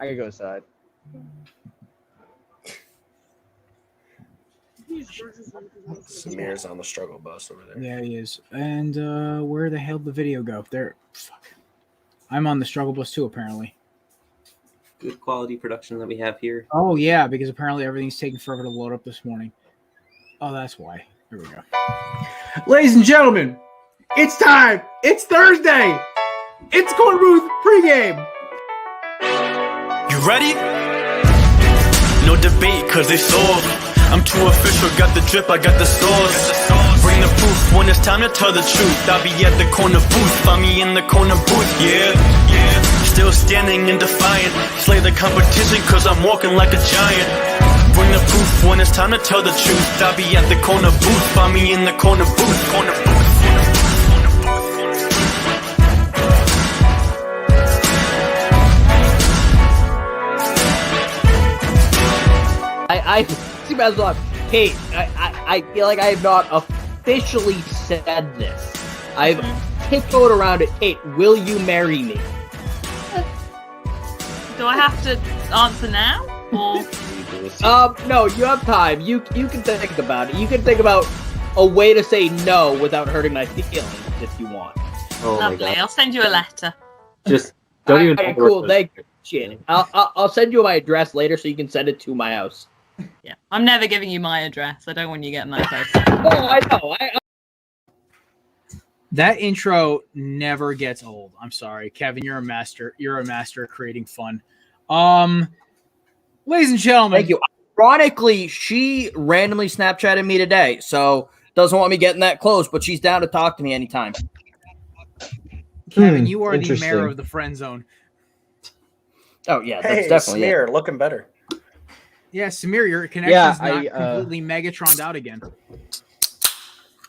I can go inside. Samir's on the struggle bus over there. Yeah, he is. And where the hell did the video go? There. Fuck. I'm on the struggle bus too, apparently. Good quality production that we have here. Oh, yeah, because apparently everything's taking forever to load up this morning. Oh, that's why. Here we go. Ladies and gentlemen, it's time. It's Thursday. It's Korner Booth pregame. You ready? No debate, cause it's all. I'm too official, got the drip, I got the sauce. Bring the proof when it's time to tell the truth. I'll be at the corner booth, find me in the corner booth, yeah. Still standing and defiant. Slay the competition, cause I'm walking like a giant. Bring the proof when it's time to tell the truth. I'll be at the corner booth, find me in the corner booth, corner booth. I see as well. Kate, I feel like I have not officially said this. I've tiptoed around it. Kate, will you marry me? Do I have to answer now? Or No, you have time. You can think about it. You can think about a way to say no without hurting my feelings if you want. Oh my lovely. God. I'll send you a letter. Just don't even. Alright, cool. Thank you. I'll send you my address later so you can send it to my house. Yeah, I'm never giving you my address. I don't want you getting that close. Oh, I know. That intro never gets old. I'm sorry, Kevin. You're a master. You're a master at creating fun. Ladies and gentlemen. Thank you. Ironically, she randomly Snapchatted me today, so doesn't want me getting that close, but she's down to talk to me anytime. Kevin, you are the Interesting. mayor of the friend zone. Oh yeah, that's Hey, definitely Samir, looking better. Yeah, Samir, your connection's Yeah, not completely Megatroned out again.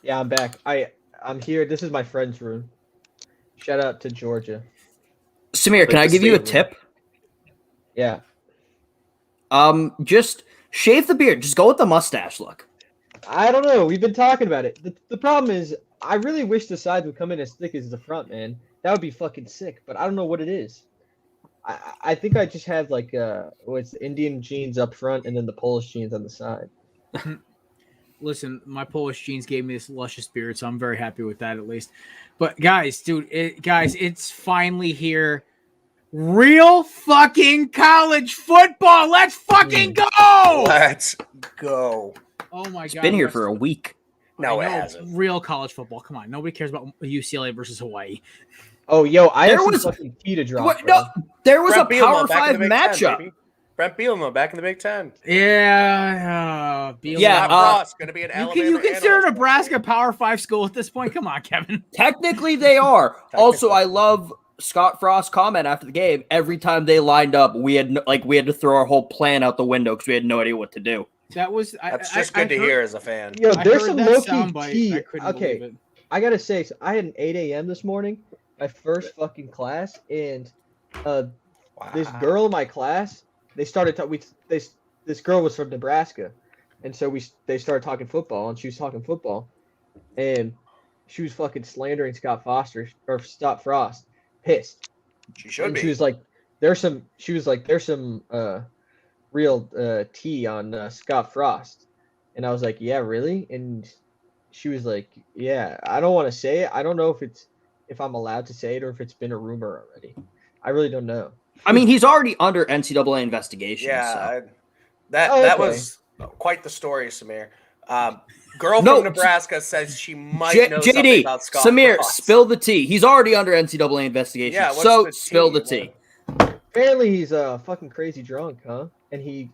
Yeah, I'm back. I'm here. This is my friend's room. Shout out to Georgia. Samir, can I give you a tip? Yeah. Just shave the beard. Just go with the mustache look. I don't know. We've been talking about it. The problem is, I really wish the sides would come in as thick as the front, man. That would be fucking sick, but I don't know what it is. I think I just have like what's Indian jeans up front and then the Polish jeans on the side. Listen, my Polish jeans gave me this luscious beard, so I'm very happy with that at least. But guys, it's finally here. Real fucking college football. Let's fucking go. Let's go. Oh my God. It's been here for a week. No, I it know, hasn't. Real college football. Come on. Nobody cares about UCLA versus Hawaii. Oh, yo, I There have some was- fucking tea to drop. What, bro. no, there was Brent a Bielema Power back in 5 the Big Ten, matchup. baby. Brent Bielema back in the Big Ten. Yeah. Yeah, Matt Ross going to be an Alabama You consider analyst. Nebraska a Power 5 school at this point? Come on, Kevin. Technically, they are. Also, I love Scott Frost's comment after the game. Every time they lined up, we had to throw our whole plan out the window because we had no idea what to do. That's just good to hear as a fan. Yo, I there's heard some that low-key soundbite. tea. I couldn't Okay, believe it. I gotta say, so I had an 8 a.m. this morning, my first fucking class, and this girl in my class, they started this girl was from Nebraska, and so they started talking football, and she was talking football, and she was fucking slandering Scott Frost, pissed. She should And be. she was like, there's some real tea on Scott Frost, and I was like, yeah, really? And she was like, yeah, I don't want to say it. I don't know if I'm allowed to say it or if it's been a rumor already. I really don't know. I mean, he's already under NCAA investigation. Yeah, so. that okay. was quite the story, Samir. Girl No, from Nebraska says she might know something JD, about Scott Samir, Frost. spill the tea. He's already under NCAA investigation. Yeah, what's so the spill tea? the tea. Apparently he's fucking crazy drunk, huh? And he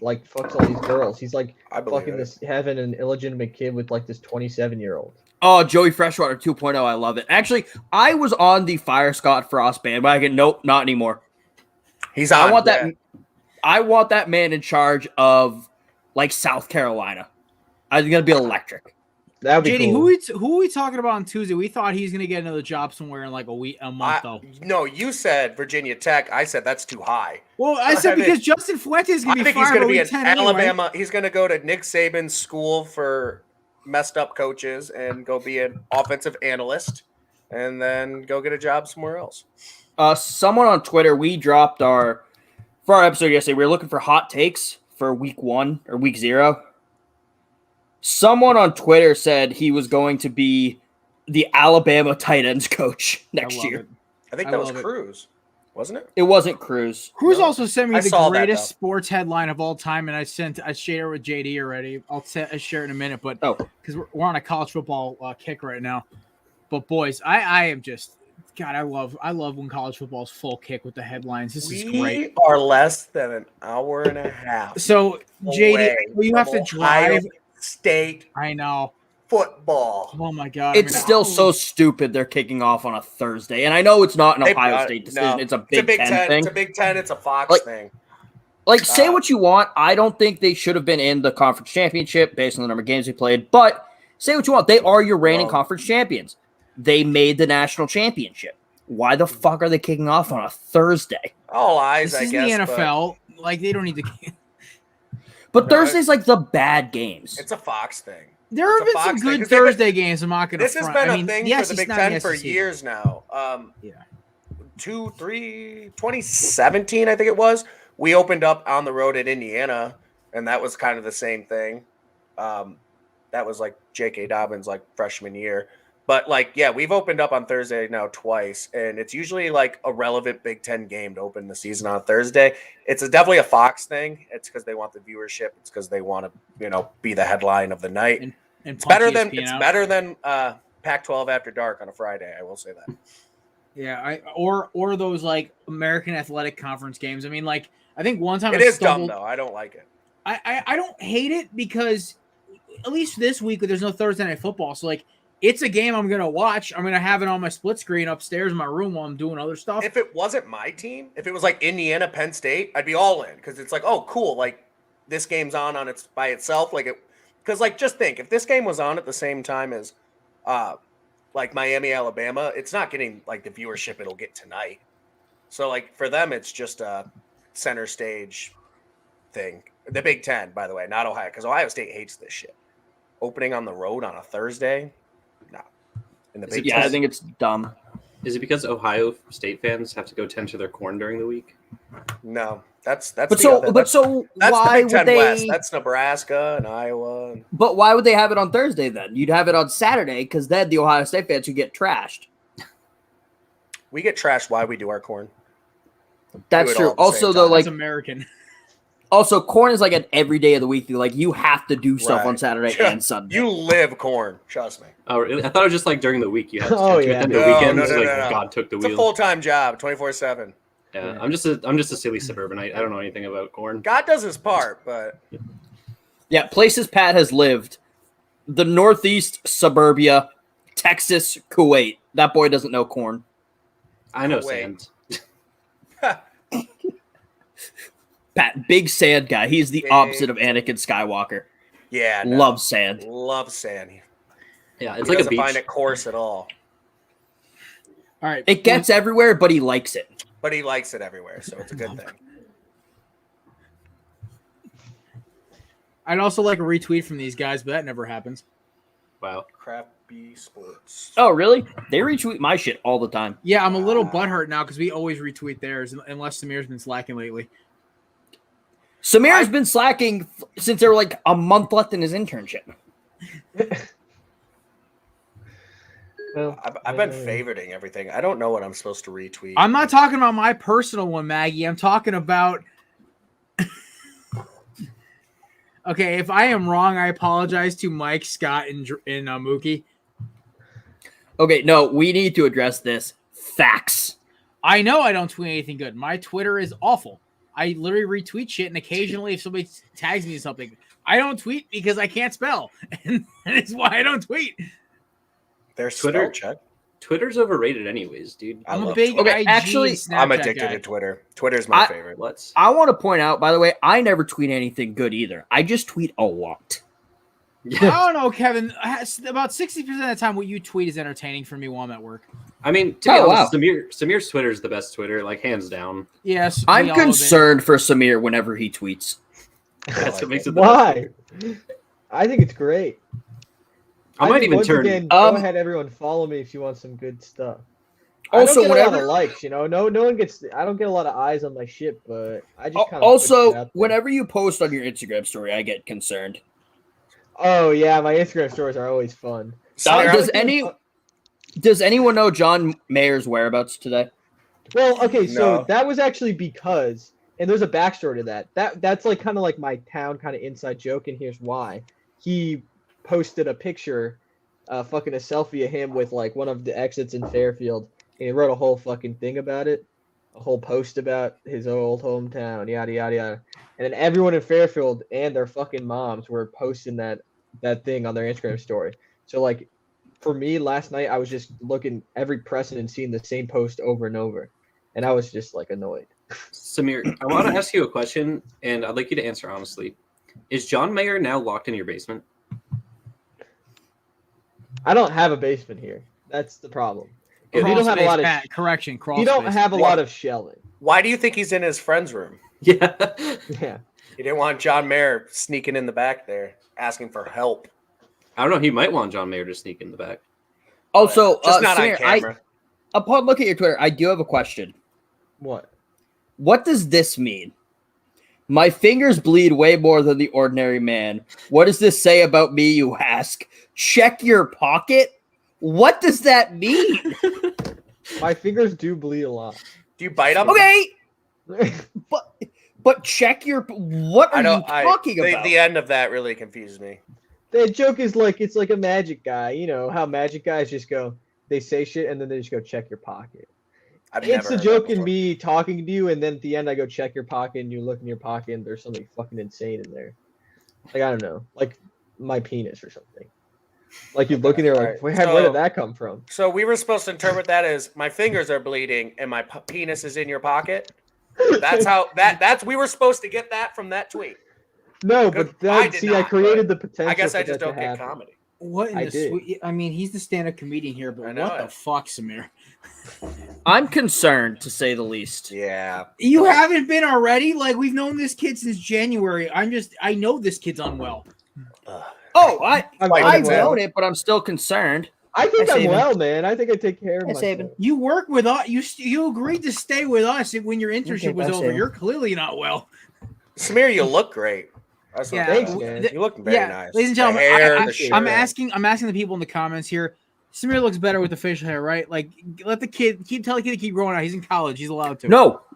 like fucks all these girls. He's like I believe fucking it. having an illegitimate kid with like this 27-year-old. Oh, Joey Freshwater 2.0. I love it. Actually, I was on the Fire Scott Frost bandwagon. Nope, not anymore. He's on. I want that man in charge of like South Carolina. I think gonna be electric. That'd be JD, cool. who are we talking about on Tuesday? We thought he's gonna get another job somewhere in like a month though. No, you said Virginia Tech. I said that's too high. Well, I said because Justin Fuente is I gonna be think he's fired going to by be week in 10 Alabama. anyway. He's going to go to Nick Saban's school for messed up coaches and go be an offensive analyst and then go get a job somewhere else. Someone on Twitter, we dropped our for our episode yesterday, we were looking for hot takes for week 1 or week 0. Someone on Twitter said he was going to be the Alabama tight ends coach next year. I think that was Cruz, wasn't it? It wasn't Cruz. Cruz also sent me I the saw that, greatest though. sports headline of all time, and I shared it with JD already. I'll share it in a minute, but because we're on a college football kick right now. But boys, I am just God. I love when college football is full kick with the headlines. This is great. We are less than an hour and a half. So JD, you have to drive. Ohio State. I know. Football. Oh my God! It's still so stupid they're kicking off on a Thursday. And I know it's not an Ohio State decision. No. It's a Big Ten thing. It's a Big Ten. It's a Fox thing. Like, say what you want. I don't think they should have been in the conference championship based on the number of games they played. But say what you want. They are your reigning conference champions. They made the national championship. Why the fuck are they kicking off on a Thursday? All eyes, This I is guess. the NFL. Like, they don't need to. But Thursday's like the bad games. It's a Fox thing. There have been some good Thursday games. I'm not going to. This has been a thing for the Big Ten for SEC. years now. Yeah. 2017, I think it was. We opened up on the road at Indiana, and that was kind of the same thing. That was like J.K. Dobbins' like freshman year. But like, yeah, we've opened up on Thursday now twice, and it's usually like a relevant Big Ten game to open the season on Thursday. It's definitely a Fox thing. It's because they want the viewership. It's because they want to, be the headline of the night. And it's better than Pac-12 After Dark on a Friday. I will say that. Yeah, or those like American Athletic Conference games. I mean, like I think one time it is dumb though. I don't like it. I don't hate it because at least this week there's no Thursday Night Football, so like. It's a game I'm going to watch. I'm going to have it on my split screen upstairs in my room while I'm doing other stuff. If it wasn't my team, if it was like Indiana, Penn State, I'd be all in because it's like, oh, cool. Like this game's on its by itself. Like it, because like just think if this game was on at the same time as, like Miami, Alabama, it's not getting like the viewership it'll get tonight. So like for them, it's just a center stage thing. The Big Ten, by the way, not Ohio, because Ohio State hates this shit. Opening on the road on a Thursday. In the Big Ten. I think it's dumb. Is it because Ohio State fans have to go tend to their corn during the week? No, that's why the Big Ten would they? West. That's Nebraska and Iowa. But why would they have it on Thursday then? You'd have it on Saturday because then the Ohio State fans would get trashed. We get trashed. Why we do our corn? That's true. Also, though, like That's American. Also, corn is like an every day of the week. Like you have to do stuff on Saturday and Sunday. You live corn, trust me. Oh, really? I thought it was just like during the week you had to Oh, do it. yeah. Then the weekends, God took the It's wheel. a full-time job, 24/7. Yeah, I'm just a silly suburbanite. I don't know anything about corn. God does his part, but Yeah, places Pat has lived: the Northeast, suburbia, Texas, Kuwait. That boy doesn't know corn. I know Kuwait. sand. Pat, big sand guy. He's the Big. opposite of Anakin Skywalker. yeah, no. Loves sand. Love sand. Yeah, He it's like a doesn't beach. find it coarse at all, All right. It gets everywhere, but he likes it. but he likes it everywhere, so it's a good thing. I'd also like a retweet from these guys, but that never happens. Wow. Crappy sports. Oh, really? They retweet my shit all the time. Yeah, I'm a little butthurt now because we always retweet theirs, unless Samir's been slacking lately. Samir's been slacking since there were like a month left in his internship. Well, I've been favoriting everything. I don't know what I'm supposed to retweet. I'm not talking about my personal one, Maggie. I'm talking about. Okay, if I am wrong, I apologize to Mike, Scott, and Mookie. Okay, no, we need to address this. Facts. I know I don't tweet anything good. My Twitter is awful. I literally retweet shit, and occasionally, if somebody tags me in something, I don't tweet because I can't spell, and that is why I don't tweet. There's Twitter. spell check. Twitter's overrated, anyways, dude. I'm a love big Twitter. Okay, IG actually, Snapchat I'm addicted guy. to Twitter. Twitter's my I- favorite. What? I want to point out, by the way, I never tweet anything good either. I just tweet a lot. I don't know, Kevin. About 60% of the time, what you tweet is entertaining for me while I'm at work. I mean, to be Oh, honest, Samir's Twitter is the best Twitter, like hands down. Yes, I'm we all admit. concerned for Samir whenever he tweets. That's what makes it the why? I think it's great. I might think even once turn. Again, go ahead, everyone. Follow me if you want some good stuff. Also, I don't get a lot whenever of likes, no one gets. I don't get a lot of eyes on my shit, but I just kind of also whenever you post on your Instagram story, I get concerned. Oh yeah, my Instagram stories are always fun. Does anyone know John Mayer's whereabouts today? Well, okay, so No. that was actually because, and there's a backstory to that. That's like kind of like my town kind of inside joke, and here's why. He posted a picture, fucking a selfie of him with like one of the exits in Fairfield, and he wrote a whole fucking thing about it, a whole post about his old hometown, yada yada yada. And then everyone in Fairfield and their fucking moms were posting that thing on their Instagram story. So like, for me last night, I was just looking every precedent, seeing the same post over and over, and I was just like annoyed. Samir, I want to ask you a question, and I'd like you to answer honestly. Is John Mayer now locked in your basement? I don't have a basement here. That's the problem. Good. We don't have a lot of correction. Crawl you don't space. have a lot of shelling. Why do you think he's in his friend's room? Yeah. Yeah. He didn't want John Mayer sneaking in the back there, asking for help. I don't know. He might want John Mayer to sneak in the back. Also, Just not Samir, on camera. upon looking at your Twitter, I do have a question. What? What does this mean? My fingers bleed way more than the ordinary man. What does this say about me, you ask? Check your pocket? What does that mean? My fingers do bleed a lot. Do you bite him? Okay, but check your. What are you talking about? The end of that really confused me. The joke is like it's like a magic guy. You know how magic guys just go, they say shit and then they just go check your pocket. It's the joke in me talking to you, and then at the end I go check your pocket, and you look in your pocket, and there's something fucking insane in there. Like I don't know, like my penis or something. Like you look in there like, where did that come from? So we were supposed to interpret that as my fingers are bleeding and my penis is in your pocket. That's how that's we were supposed to get that from that tweet. No, but I created the potential. I guess I just don't get comedy. What in I mean, he's the stand-up comedian here, but what the fuck, Samir? I'm concerned, to say the least. Yeah. You haven't been already? Like, we've known this kid since January. I know this kid's unwell. I've known it, but I'm still concerned. I think I'm well, man. I think I take care of myself. You work with us. You agreed to stay with us when your internship was over. You're clearly not well. Samir, you look great. Thanks, man. You look very nice. Ladies and gentlemen, I'm asking the people in the comments here. Samir looks better with the facial hair, right? Like, let the kid tell the kid to keep growing out. He's in college. He's allowed to.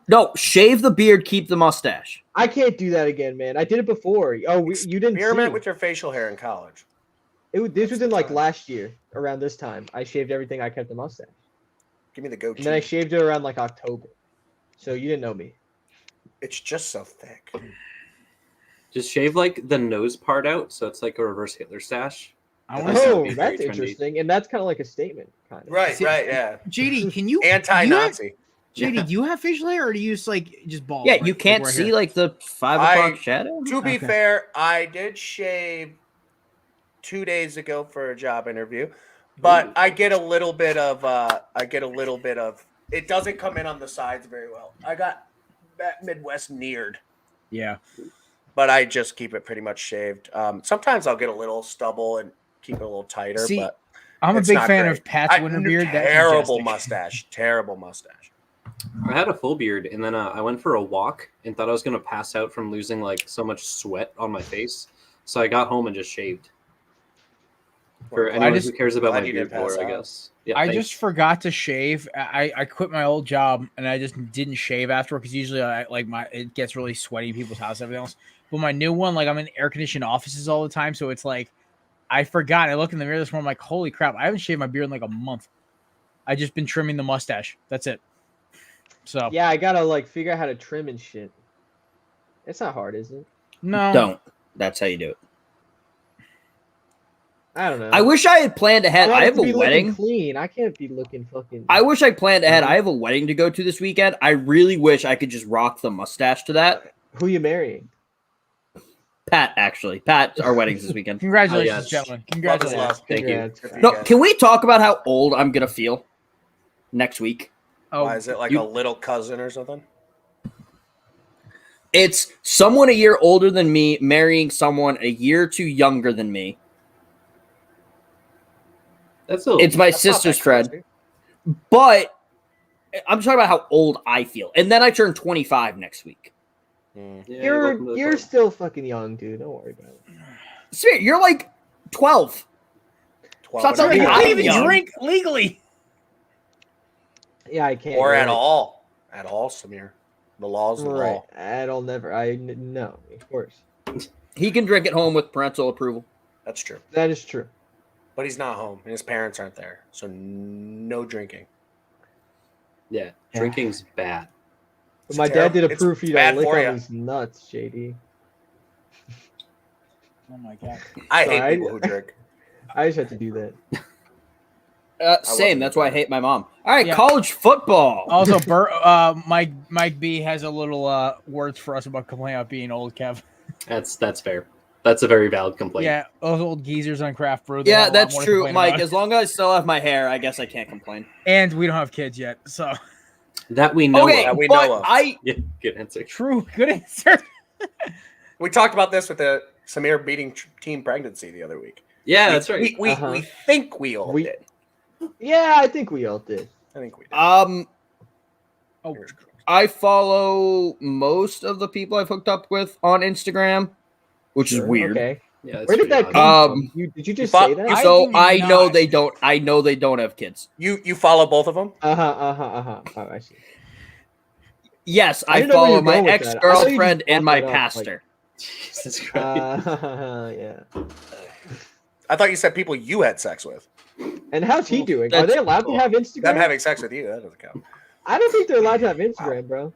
No, shave the beard, keep the mustache. I can't do that again, man. I did it before. Oh, you didn't experiment with your facial hair in college. This was in like last year around this time. I shaved everything. I kept the mustache. Give me the goatee. And then I shaved it around like October. So you didn't know me. It's just so thick. Just shave like the nose part out, so it's like a reverse Hitler stash. That's interesting, and that's kind of like a statement, kind of. Right, yeah. JD, can you anti-Nazi? JD, do you have facial hair, or do you just bald? Yeah, you can't see like the 5 o'clock shadow. To be fair, I did shave 2 days ago for a job interview, but I get a little bit of. It doesn't come in on the sides very well. I got that Midwest neared. Yeah. But I just keep it pretty much shaved. Sometimes I'll get a little stubble and keep it a little tighter. See, but I'm a big fan of Pat's winter beard. Terrible mustache. Terrible mustache. I had a full beard, and then I went for a walk and thought I was going to pass out from losing like so much sweat on my face. So I got home and just shaved. For anyone who cares about my beard lore, I guess. Yeah, I just forgot to shave. I quit my old job and I just didn't shave afterward because usually it gets really sweaty in people's house and everything else. But my new one, like I'm in air conditioned offices all the time, so it's like I forgot. I look in the mirror this morning, I'm like, holy crap! I haven't shaved my beard in like a month. I just been trimming the mustache. That's it. So yeah, I gotta like figure out how to trim and shit. It's not hard, is it? No, don't. That's how you do it. I don't know. I wish I had planned ahead. I have a wedding. Clean. I can't be looking fucking. I wish I planned ahead. I have a wedding to go to this weekend. I really wish I could just rock the mustache to that. Who you marrying? Pat, actually. Pat, our wedding's this weekend. Congratulations, gentlemen. Congratulations. Thank you. No, can we talk about how old I'm gonna feel next week? Why, is it like a little cousin or something? It's someone a year older than me marrying someone a year or two younger than me. It's my sister's friend. But I'm talking about how old I feel. And then I turn 25 next week. Yeah, You're still fucking young, dude. Don't worry about it. Spirit, you're like 12. 12 Stop and telling You me up. can't I'm even young. drink legally. Yeah, I can't. Or you're at right. all. At all, Samir. The law's the Right. law. I'll never. No, of course. He can drink at home with parental approval. That's true. That is true. But he's not home, and his parents aren't there. So no drinking. Yeah, drinking's bad. But It's my dad terrible. did It's approve for you to bad lick for on ya. these nuts, JD. Oh my god. I Sorry, hate people who drink. I just had to do that. Same. That's why I hate my mom. All right, Yeah. college football. Also, Mike B has a little words for us about complaining about being old, Kev. That's fair. That's a very valid complaint. Yeah, those old geezers on craft brew. they Yeah, have a lot that's more to true, complain Mike. about. As long as I still have my hair, I guess I can't complain. And we don't have kids yet, so That we know Okay, of. we but know of. Yeah, good answer. true. Good answer. We talked about this with the Samir beating teen pregnancy the other week. Yeah, that's right. We think we all We- did. Yeah, I think we all did. I think we did. Oh, I follow most of the people I've hooked up with on Instagram, which is weird. Okay. Yeah, that's Where did that pretty come odd. from? Did you just thought- say that? I So do I know not. they don't. I know they don't have kids. You follow both of them? Oh, I see. Yes, I I didn't know where you follow were my going with that. I thought you ex-girlfriend just and brought my that up, pastor. Jesus Christ. Yeah. I thought you said people you had sex with. And how's he doing? Are That's they allowed to cool. have Instagram? Them having sex with you, that doesn't count. I don't think they're allowed to have Instagram, bro.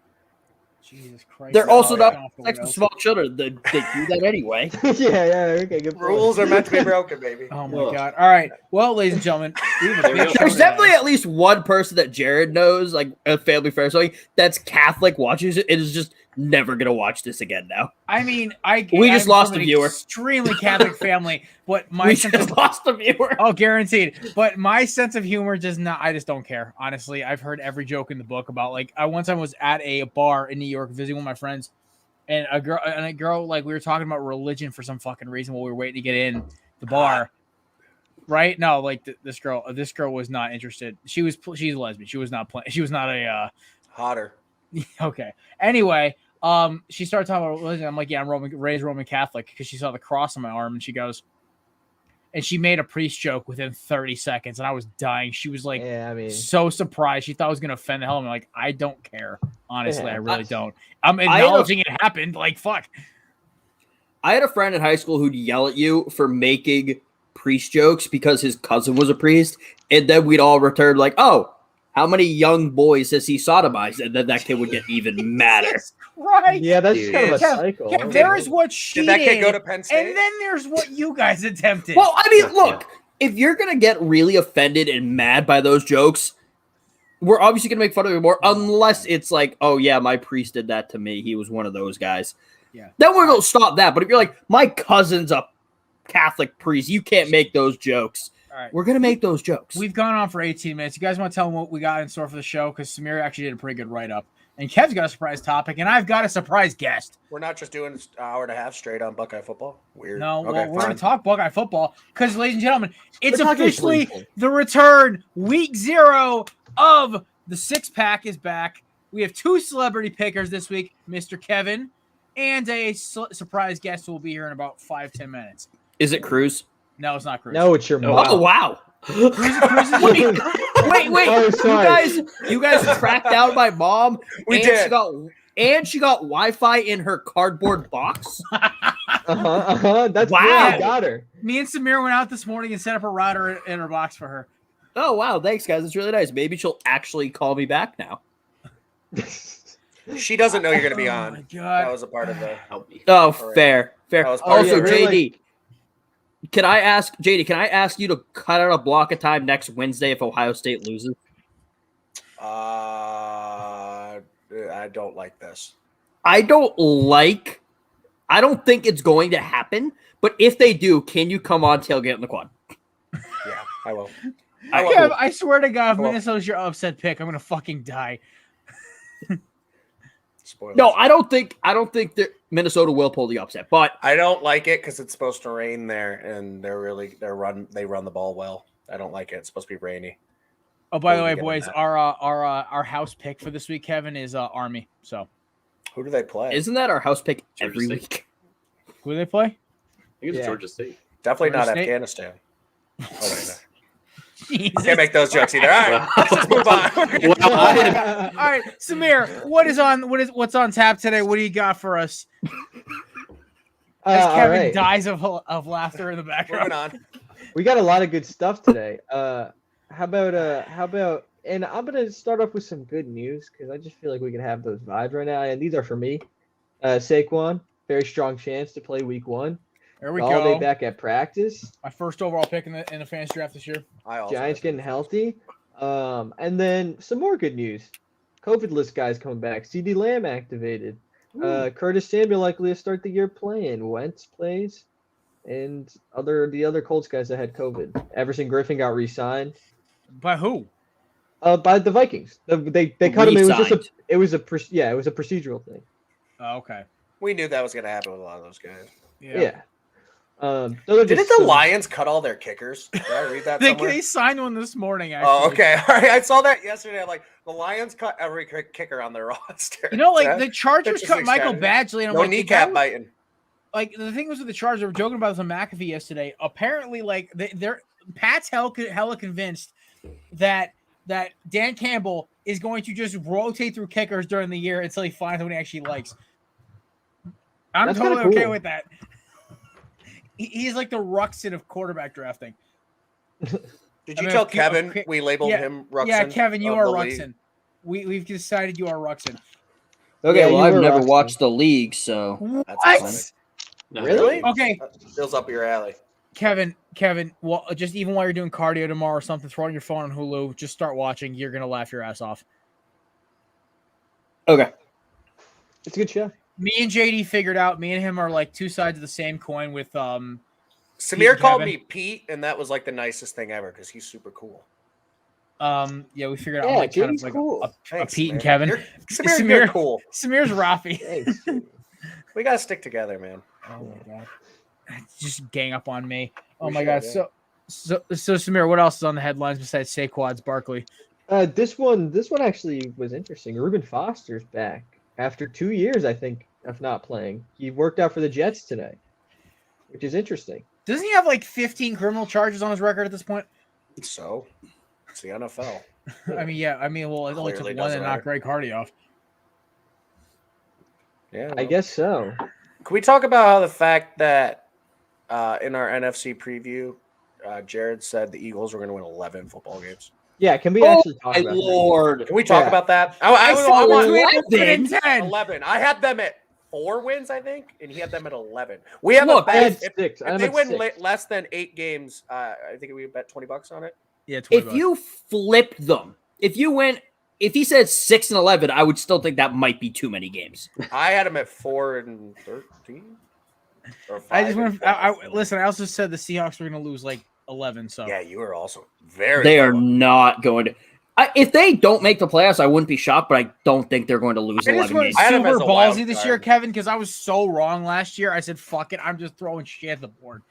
Jesus Christ. They're also yeah. not sex with small children. They do that anyway. yeah, okay, good point. Rules are meant to be broken, baby. Oh my Ugh. god. All right. Well, ladies and gentlemen, we have a There we big go. show There's today. definitely at least one person that Jared knows, like a family friend, so that's Catholic, watches it, and is just never gonna watch this again now. I mean, We just I'm lost from a an viewer. Extremely Catholic family, but my We sense just of lost a viewer. oh, guaranteed. But my sense of humor does not. I just don't care. Honestly, I've heard every joke in the book about like I once I was at a bar in New York visiting with my friends, and a girl like we were talking about religion for some fucking reason while we were waiting to get in the bar. Right? No, like this girl was not interested. She's a lesbian. She was not playing. She was not a Hotter. okay. Anyway, she started talking about religion. I'm like, yeah, I'm raised Roman Catholic because she saw the cross on my arm, and she goes, and she made a priest joke within 30 seconds, and I was dying. She was like, Yeah, I mean, so surprised. She thought I was gonna offend the hell. I'm like, I don't care. Honestly, Yeah. I really don't. I'm I had a- acknowledging it happened. Like, fuck. I had a friend in high school who'd yell at you for making priest jokes because his cousin was a priest, and then we'd all return like, "Oh, how many young boys has he sodomized?" And then that kid would get even madder. Right. yeah, that's Dude. kind of a Kev, cycle. Kev, there is what she Did that kid did, go to Penn State? and then there's what you guys attempted. Well, I mean, Yeah. look, if you're gonna get really offended and mad by those jokes, we're obviously gonna make fun of it more, unless it's like, "Oh yeah, my priest did that to me. He was one of those guys." Yeah. Then we're gonna stop that. But if you're like, "My cousin's a Catholic priest," you can't make those jokes. All right. We're gonna make those jokes. We've gone on for 18 minutes. You guys want to tell them what we got in store for the show? Because Samir actually did a pretty good write up. And Kev's got a surprise topic, and I've got a surprise guest. We're not just doing an hour and a half straight on Buckeye football. Weird. No, Okay, well, we're going fine. to talk Buckeye football because, ladies and gentlemen, it's We're talking officially football. the return. Week 0 of the six pack is back. We have 2 celebrity pickers this week, Mr. Kevin, and a surprise guest who will be here in about 5-10 minutes. Is it Cruz? No, it's not Cruz. No, it's your Oh, mom. Oh wow! Cruz is Wait! Oh, sorry. You guys tracked down my mom. We and did. She got Wi-Fi in her cardboard box. That's Wow. where I got her. Me and Samir went out this morning and set up a router in her box for her. Oh wow! Thanks, guys. It's really nice. Maybe she'll actually call me back now. She doesn't know you're going to be Oh on. my God. That was a part of the. Help me. Oh, All right. fair. That was part Also, of the- JD, can I ask you to cut out a block of time next Wednesday if Ohio State loses? I don't like this. I don't think it's going to happen. But if they do, can you come on tailgate in the quad? Yeah, I will. Kev, I swear to God, if Well- Minnesota's your upset pick, I'm gonna fucking die. Spoilers. No, I don't think that Minnesota will pull the upset. But I don't like it because it's supposed to rain there, and they run the ball well. I don't like it. It's supposed to be rainy. Oh, by the Who way, we get in boys, that? our house pick for this week, Kevin, is Army. So Who do they play? Isn't that our house pick Georgia every State. week? who do they play? I think it's Yeah. Georgia State. Definitely Georgia not State? Afghanistan. Oh, wait, no. Jesus. Can't make those jokes either. All right, let's just move on. All right, Samir, what's on tap today? What do you got for us? As all Kevin right. dies of laughter in the background. Moving on. We got a lot of good stuff today. How about and I'm gonna start off with some good news because I just feel like we can have those vibes right now, and these are for me. Saquon, very strong chance to play week 1. There we All day go. back at practice. My first overall pick in the fantasy draft this year. I also Giants have getting to- healthy. And then some more good news. COVID list guys coming back. CD Lamb activated. Curtis Samuel likely to start the year playing. Wentz plays. And the other Colts guys that had COVID. Everson Griffin got re-signed. By who? By the Vikings. They cut him. It was just Re-signed. it was a procedural thing. Oh, okay. We knew that was going to happen with a lot of those guys. Yeah. Those are Didn't just the some- Lions cut all their kickers? Did I read that somewhere? They signed one this morning, actually. Oh, okay. All right. I saw that yesterday. I'm like, the Lions cut every kicker on their roster. You know, like Yeah. the Chargers That's cut just Michael exciting. Badgley, and I'm No like, kneecap biting. like the thing was with the Chargers, they were joking about this on McAfee yesterday. Apparently, like they're Pat's hella convinced that Dan Campbell is going to just rotate through kickers during the year until he finds one he actually likes. I'm That's totally kinda okay cool. with that. He's like the Ruxin of quarterback drafting. Did you I mean, tell okay, Kevin okay. we labeled Yeah, him Ruxin? Yeah, Kevin, you of are the league? Ruxin. We've decided you are Ruxin. Okay, Yeah, well, you I've were never Ruxin. watched the league, so That's What? funny. No, Really? Okay, Feels up your alley. Kevin, well, just even while you're doing cardio tomorrow or something, throw on your phone on Hulu, just start watching. You're gonna laugh your ass off. okay. It's a good show. Me and JD figured out. Me and him are like two sides of the same coin. With Samir Pete called Kevin. me Pete, and that was like the nicest thing ever because he's super cool. yeah, we figured out. Yeah, I'm like kind JD's of like cool. a Thanks, Pete and Samir. Kevin. Samir, Samir- you're cool. Samir's Rafi. Thanks. We gotta stick together, man. Oh my god, just gang up on me. Oh We my should, god. yeah. So Samir, what else is on the headlines besides Saquon's Barkley? This one actually was interesting. Reuben Foster's back after 2 years, I think, of not playing. He worked out for the Jets today, which is interesting. Doesn't he have like 15 criminal charges on his record at this point? So, it's the NFL. I mean, yeah. I mean, well, it only Clearly took one to doesn't knock matter. Greg Hardy off. Yeah. I guess so. Can we talk about how the fact that in our NFC preview, Jared said the Eagles were going to win 11 football games? Yeah, can we Oh actually talk my about that? Lord. Can we talk Yeah. about that? I I said want between 10. 11. I had them at 4 wins, I think, and he had them at 11. We have Look, a I had bet. If, 6. if they win less than 8 games, I think we bet $20 on it. Yeah, 20 If you flipped them, if he said 6 and 11, I would still think that might be too many games. I had him at 4 and 13. Or 5 I just and want 12. to listen. I also said the Seahawks were going to lose like 11. So Yeah, you were also very. They are low. not going to. If they don't make the playoffs, I wouldn't be shocked, but I don't think they're going to lose I just 11 went games. I had him as super a wild ballsy this card. year, Kevin, because I was so wrong last year. I said, "Fuck it, I'm just throwing shit at the board."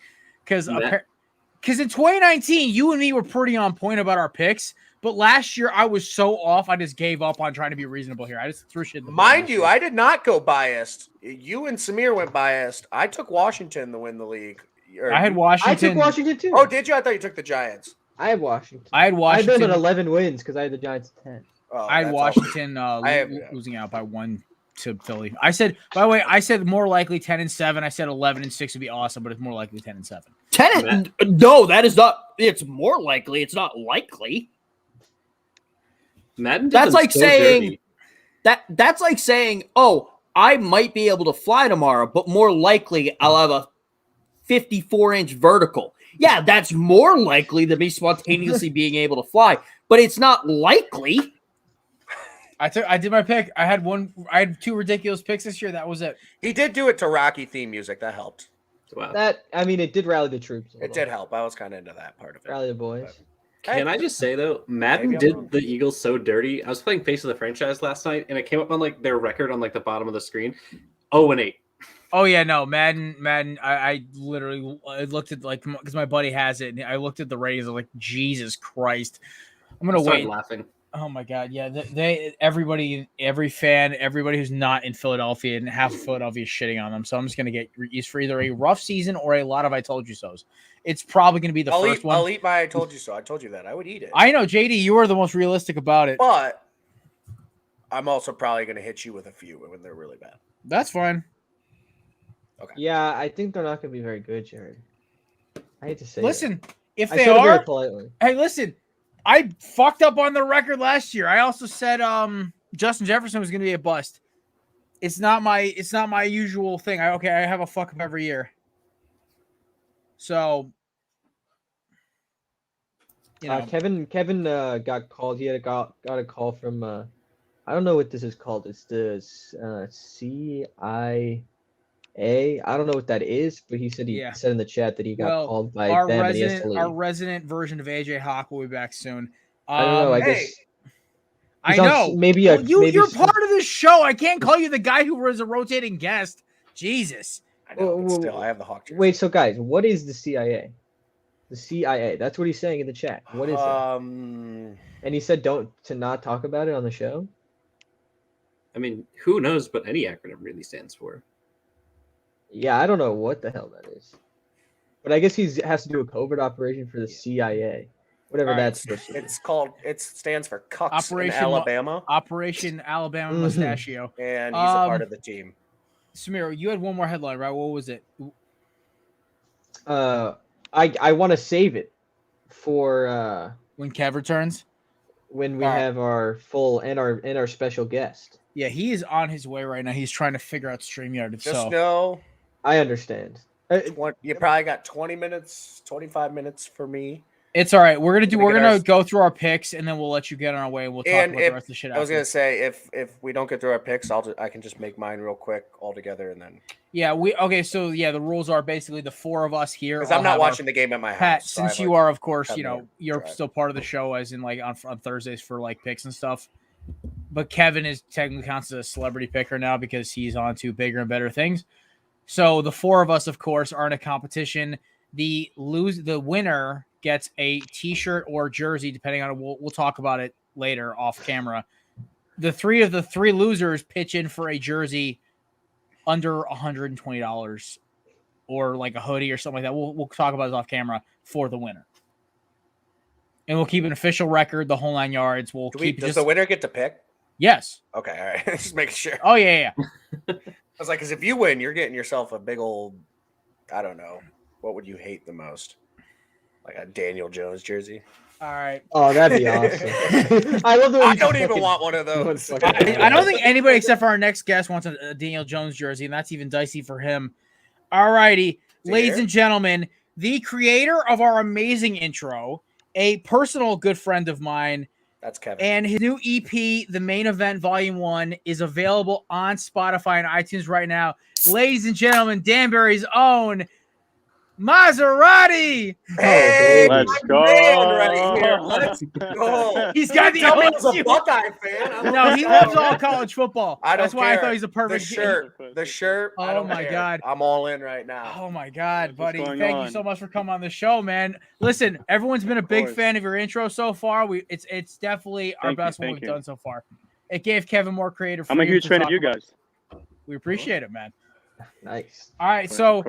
Because in 2019, you and me were pretty on point about our picks, but last year I was so off. I just gave up on trying to be reasonable here. I just threw shit. At the board Mind this you, year. I did not go biased. You and Samir went biased. I took Washington to win the league. Or I had you- I Washington. took Washington too. Oh, did you? I thought you took the Giants. I had Washington. I had I had Washington. them at 11 wins because I had the Giants at 10. Oh, I had that's Washington I have- losing out by 1 to Philly. I said, by the way, I said more likely 10-7. I said 11-6 would be awesome, but it's more likely 10-7. 10 no, that is not. It's more likely. It's not likely. Madden did That's them like so saying dirty. that's like saying, oh, I might be able to fly tomorrow, but more likely I'll have a 54-inch vertical. Yeah, that's more likely than me spontaneously being able to fly, but it's not likely. I did my pick. I had 2 ridiculous picks this year. That was it. He did do it to Rocky theme music. That helped. Wow. It did rally the troops. a It little. did help. I was kind of into that part of it. Rally the boys. Can I just say though, Madden Maybe I'm wrong. did the Eagles so dirty. I was playing Face of the Franchise last night, and it came up on like their record on like the bottom of the screen, 0-8. Oh yeah, no, Madden. I literally looked at like because my buddy has it, and I looked at the ratings. I was like, Jesus Christ. I'm gonna wait. Laughing. Oh my god, yeah. Everybody, every fan, everybody who's not in Philadelphia and half of Philadelphia is shitting on them. So I'm just gonna get used for either a rough season or a lot of I told you so's. It's probably gonna be the first one. I'll eat my I told you so. I told you that I would eat it. I know, JD, you are the most realistic about it. But I'm also probably gonna hit you with a few when they're really bad. That's fine. Okay. Yeah, I think they're not gonna be very good, Jared. I hate to say. Listen, if I they said it very are, politely. hey, listen. I fucked up on the record last year. I also said Justin Jefferson was going to be a bust. It's not my usual thing. I have a fuck up every year. So, you know, Kevin got called. He had got a call from I don't know what this is called. It's the CIA. I don't know what that is, but he said said in the chat that he got called by them and he has to leave. Our resident version of AJ Hawk will be back soon. I don't know. I guess. I know. Maybe you're part of this show. I can't call you the guy who was a rotating guest. Jesus. I know, but still, I have the Hawk jersey. Wait, so guys, what is the CIA? The CIA. That's what he's saying in the chat. What is it? And he said to not talk about it on the show. I mean, who knows what any acronym really stands for? Yeah, I don't know what the hell that is. But I guess he has to do a covert operation for the CIA. Whatever that's supposed to be. It's called, it stands for Cucks in Alabama. Operation Alabama Mustachio. And he's a part of the team. Samir, you had one more headline, right? What was it? I want to save it for when Kev returns. When we have our full and our special guest. Yeah, he is on his way right now. He's trying to figure out StreamYard. Just know. I understand. You probably got 20 minutes, 25 minutes for me. It's all right. We're gonna go through our picks and then we'll let you get on our way and we'll talk about the rest of the shit. I was gonna say if we don't get through our picks, I can just make mine real quick all together and then. Yeah, so the rules are basically the four of us here. Because I'm not watching the game at my house. Pat, since you are, of course, you're still part of the show, as in like on Thursdays for like picks and stuff. But Kevin is technically counts as a celebrity picker now because he's on to bigger and better things. So the four of us, of course, are in a competition. The winner gets a T-shirt or jersey, depending on we'll talk about it later off camera. The three losers pitch in for a jersey under $120 or like a hoodie or something like that. We'll talk about it off camera for the winner. And we'll keep an official record, the whole 9 yards. Does the winner get to pick? Yes. Okay, all right. Just making sure. Oh, yeah. I was like, because if you win, you're getting yourself a big old, I don't know. What would you hate the most? Like a Daniel Jones jersey? All right. Oh, that'd be awesome. I love the way I don't even want one of those. I don't think anybody except for our next guest wants a Daniel Jones jersey, and that's even dicey for him. All righty. Ladies and gentlemen, the creator of our amazing intro, a personal good friend of mine, that's Kevin. And his new EP, The Main Event Volume 1, is available on Spotify and iTunes right now. Ladies and gentlemen, Danbury's own Maserati. Hey, let's go. Right here. Let's go. He's got the a Buckeye fan. No, he loves all college football. That's why I thought he's a perfect the shirt. Oh my god. I'm all in right now. Oh my god, buddy. Thank you so much for coming on the show, man. Listen, everyone's been a big fan of your intro so far. It's definitely our best one we've done so far. It gave Kevin more creative freedom. I'm a huge fan of you guys. We appreciate it, man. Nice. All right, so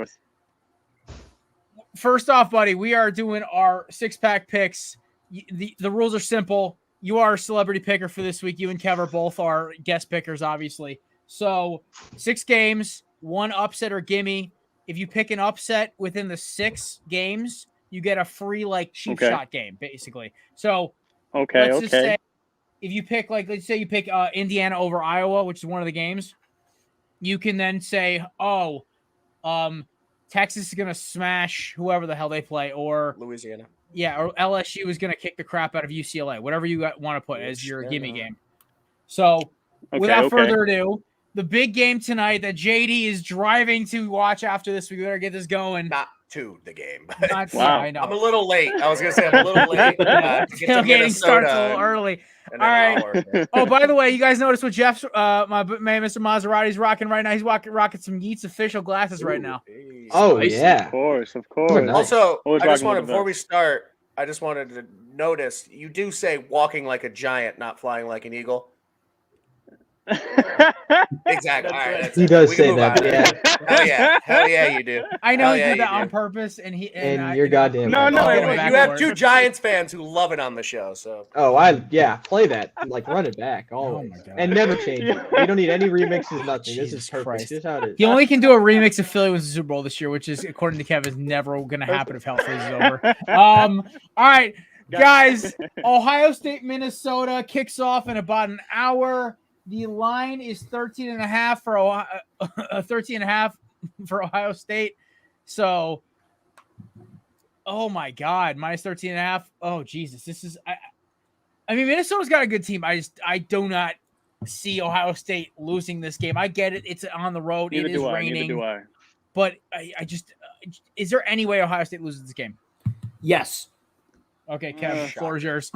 first off, buddy, we are doing our 6-pack picks. The rules are simple. You are a celebrity picker for this week. You and Kev are both our guest pickers, obviously. So 6 games, 1 upset or gimme. If you pick an upset within the 6 games, you get a free cheap shot game, basically. So let's just say if you pick let's say you pick Indiana over Iowa, which is one of the games, you can then say, Texas is going to smash whoever the hell they play, or Louisiana. Yeah, or LSU is going to kick the crap out of UCLA, whatever you want to put as your gimme game. So without further ado, the big game tonight that JD is driving to watch after this. We better get this going. Not to the game. Wow. I know. I'm a little late. I was going to say I'm a little late. Tailgating starts a little early. All right. Oh, by the way, you guys notice what Jeff's my man, Mr. Maserati's rocking right now? He's rocking some Yeats official glasses right now. Oh, yeah. Of course. Also, I just wanted, before we start, I just wanted to notice, you do say walking like a giant, not flying like an eagle. Exactly. All right, He does say that. Yeah. Hell yeah, you do. I know Hell he yeah, did that you on do. purpose, and You're goddamn right. I'll get him You back have for it. two Giants fans who love it on the show. So. Oh, play that. Like, run it back always. my God. And never change it. You don't need any remixes, nothing. This Jesus is perfect. Christ. This is how it is. He only can do a remix of Philly wins the Super Bowl this year, which is, according to Kevin, is never going to happen if Hell freezes over. All right, guys. Ohio State, Minnesota kicks off in about an hour. The line is 13.5 for Ohio, 13.5 for Ohio State. So, oh my God, minus 13.5. Oh Jesus, this is. I mean, Minnesota's got a good team. I do not see Ohio State losing this game. I get it; it's on the road. It is raining. Neither do I. But I just, is there any way Ohio State loses this game? Yes. Okay, Kevin, floor is yours.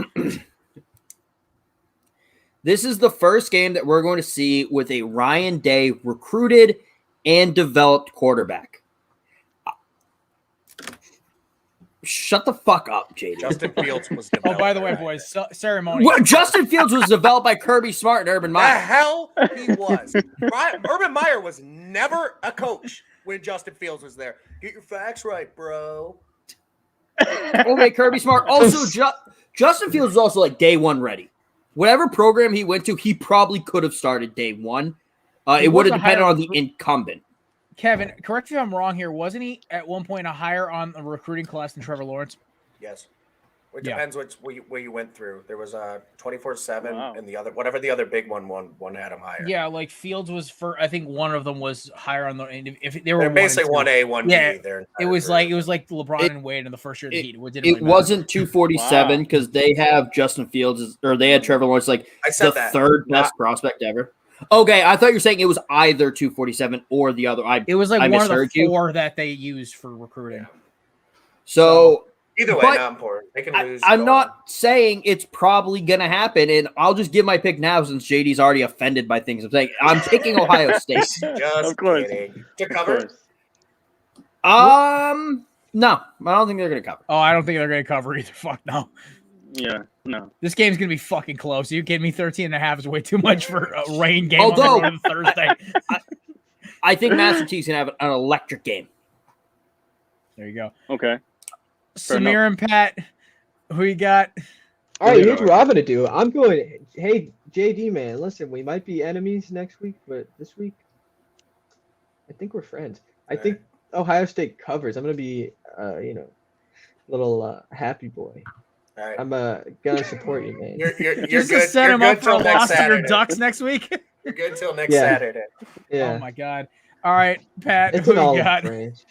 This is the first game that we're going to see with a Ryan Day recruited and developed quarterback. Shut the fuck up, JD. Justin Fields was developed. Oh, by the way, boys, ceremony. Well, Justin Fields was developed by Kirby Smart and Urban Meyer. The hell he was. Urban Meyer was never a coach when Justin Fields was there. Get your facts right, bro. Okay, Kirby Smart. Also, Justin Fields was also like day one ready. Whatever program he went to, he probably could have started day one. It would have depended on the incumbent. Kevin, correct me if I'm wrong here. Wasn't he at one point a higher on the recruiting class than Trevor Lawrence? Yes. It depends where you went through. There was a 24/7 and the other whatever the other big one had him higher. Yeah, like Fields was I think one of them was higher on the. If they were basically 1A, 1B. Yeah, it was like LeBron and Wade in the first year of the Heat. It wasn't 247 because they have Justin Fields or they had Trevor Lawrence like the third best prospect ever. Okay, I thought you were saying it was either 247 or the other. It was like one of the four that they used for recruiting. Yeah. So either way, not important. They can lose. I'm not saying it's probably going to happen, and I'll just give my pick now since JD's already offended by things I'm saying. I'm picking Ohio State. Just kidding. To cover? No, I don't think they're going to cover. Oh, I don't think they're going to cover either. Fuck no. Yeah, no. This game's going to be fucking close. Are you kidding me? 13.5 is way too much for a rain game on Thursday. I think Master T's going to have an electric game. There you go. Okay. Samir and Pat, who you got? All right, here's what I'm going to do. I'm going, hey, JD, man, listen, we might be enemies next week, but this week, I think we're friends. I think Ohio State covers. I'm going to be, little happy boy. All right. I'm gonna support you, man. You're just good. To set You're him good up for a loss to your Ducks next week. You're good till next Saturday. Yeah. Oh my God. All right, Pat. It's who an all you got? range.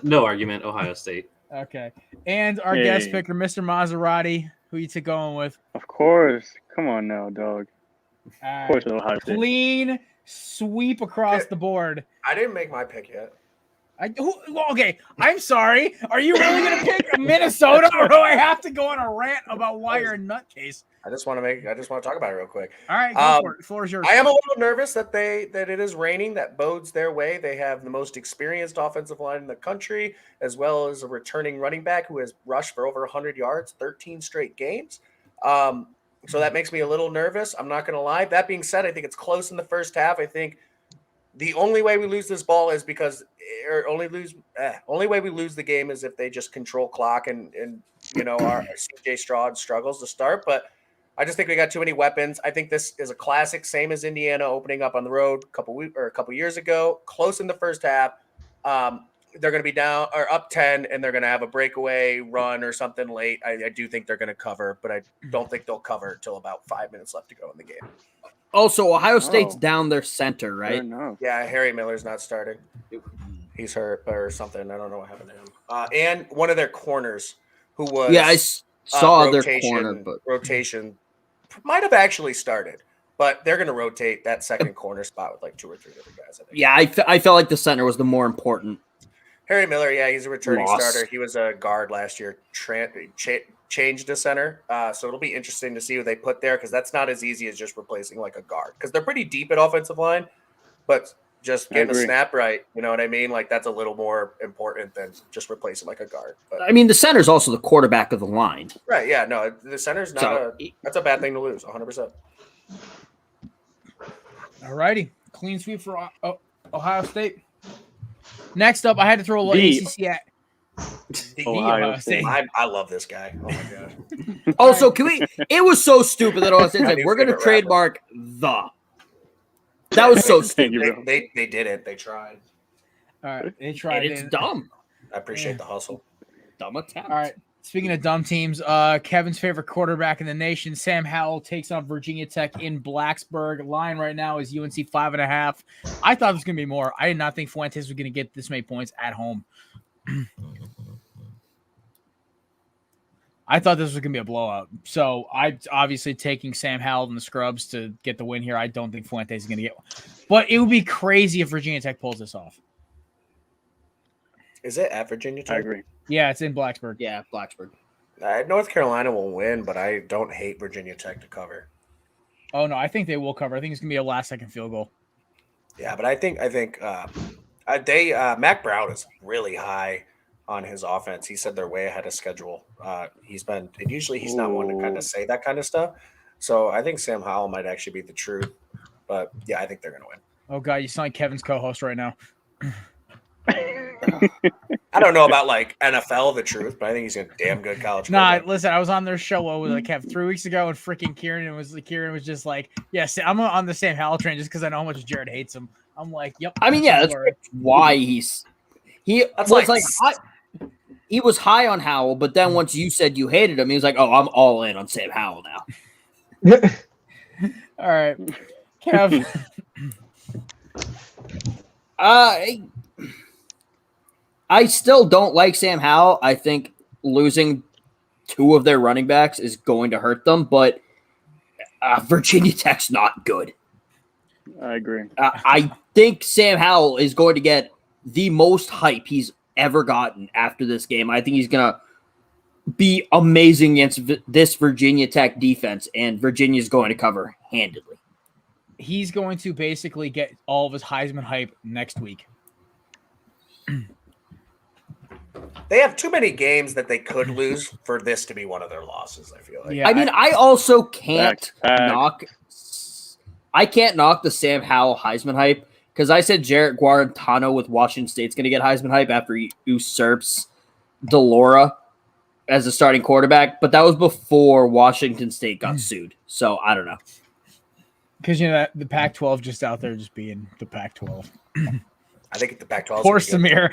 No argument. Ohio State. Okay. And our guest picker, Mr. Maserati. Who you going with? Of course. Come on now, dog. Of course, Ohio State. Clean sweep across the board. I didn't make my pick yet. Okay, I'm sorry. Are you really going to pick Minnesota, or do I have to go on a rant about why you're a nutcase? I just want to talk about it real quick. All right, go for it. Floor is yours. I am a little nervous that it is raining. That bodes their way. They have the most experienced offensive line in the country, as well as a returning running back who has rushed for over 100 yards, 13 straight games. So that makes me a little nervous. I'm not going to lie. That being said, I think it's close in the first half. I think the only way we lose this ball is only way we lose the game is if they just control clock and our CJ Stroud struggles to start. But I just think we got too many weapons. I think this is a classic, same as Indiana opening up on the road a couple years ago, close in the first half. They're going to be down or up 10, and they're going to have a breakaway run or something late. I do think they're going to cover, but I don't think they'll cover until about 5 minutes left to go in the game. Also, Ohio State's down their center, right? Yeah, Harry Miller's not starting. He's hurt or something. I don't know what happened to him. And one of their corners who was I saw their corner, but rotation might have actually started, but they're going to rotate that second corner spot with like 2 or 3 different guys. I think. Yeah, I felt like the center was the more important. Harry Miller, he's a returning starter. He was a guard last year. Changed to center, so it'll be interesting to see who they put there because that's not as easy as just replacing like a guard because they're pretty deep at offensive line, but just getting a snap right. You know what I mean? Like that's a little more important than just replacing like a guard. But, I mean, the center's also the quarterback of the line. Right. Yeah. No, the center's not that's a bad thing to lose. 100%. All righty. Clean sweep for Ohio State. Next up, I had to throw a little ACC at Ohio State. I love this guy. Oh my god. Also, can we? It was so stupid that Ohio State's like, we're going to trademark the. That was so stupid. They did it. They tried. All right, they tried. And it's dumb. I appreciate the hustle. Dumb attempt. All right. Speaking of dumb teams, Kevin's favorite quarterback in the nation, Sam Howell, takes on Virginia Tech in Blacksburg. Line right now is UNC 5.5. I thought it was going to be more. I did not think Fuentes was going to get this many points at home. I thought this was going to be a blowout. So I'm obviously taking Sam Howell and the scrubs to get the win here. I don't think Fuentes is going to get one. But it would be crazy if Virginia Tech pulls this off. Is it at Virginia Tech? I agree. Yeah, it's in Blacksburg. Yeah, Blacksburg. North Carolina will win, but I don't hate Virginia Tech to cover. Oh, no, I think they will cover. I think it's going to be a last-second field goal. Yeah, but I think Mac Brown is really high on his offense. He said they're way ahead of schedule. He's not one to kind of say that kind of stuff. So I think Sam Howell might actually be the truth. But yeah, I think they're going to win. Oh, God, you sound like Kevin's co-host right now. I don't know about like NFL the truth, but I think he's a damn good college. Nah, listen, I was on their show with Kev 3 weeks ago, and freaking Kieran was just like, "Yes, I'm on the Sam Howell train just because I know how much Jared hates him." I'm like, "Yep." I mean, yeah, that's why he was high on Howell, but then once you said you hated him, he was like, "Oh, I'm all in on Sam Howell now." All right, Kev. I still don't like Sam Howell. I think losing two of their running backs is going to hurt them, but Virginia Tech's not good. I agree. I think Sam Howell is going to get the most hype he's ever gotten after this game. I think he's going to be amazing against this Virginia Tech defense, and Virginia's going to cover handedly. He's going to basically get all of his Heisman hype next week. They have too many games that they could lose for this to be one of their losses, I feel like. Yeah, I mean, I also can't knock the Sam Howell Heisman hype because I said Jarrett Guarantano with Washington State's going to get Heisman hype after he usurps DeLora as a starting quarterback, but that was before Washington State got sued. So I don't know. Because, you know, the Pac-12 just out there just being the Pac-12. I think the Pac-12 Poor Samir.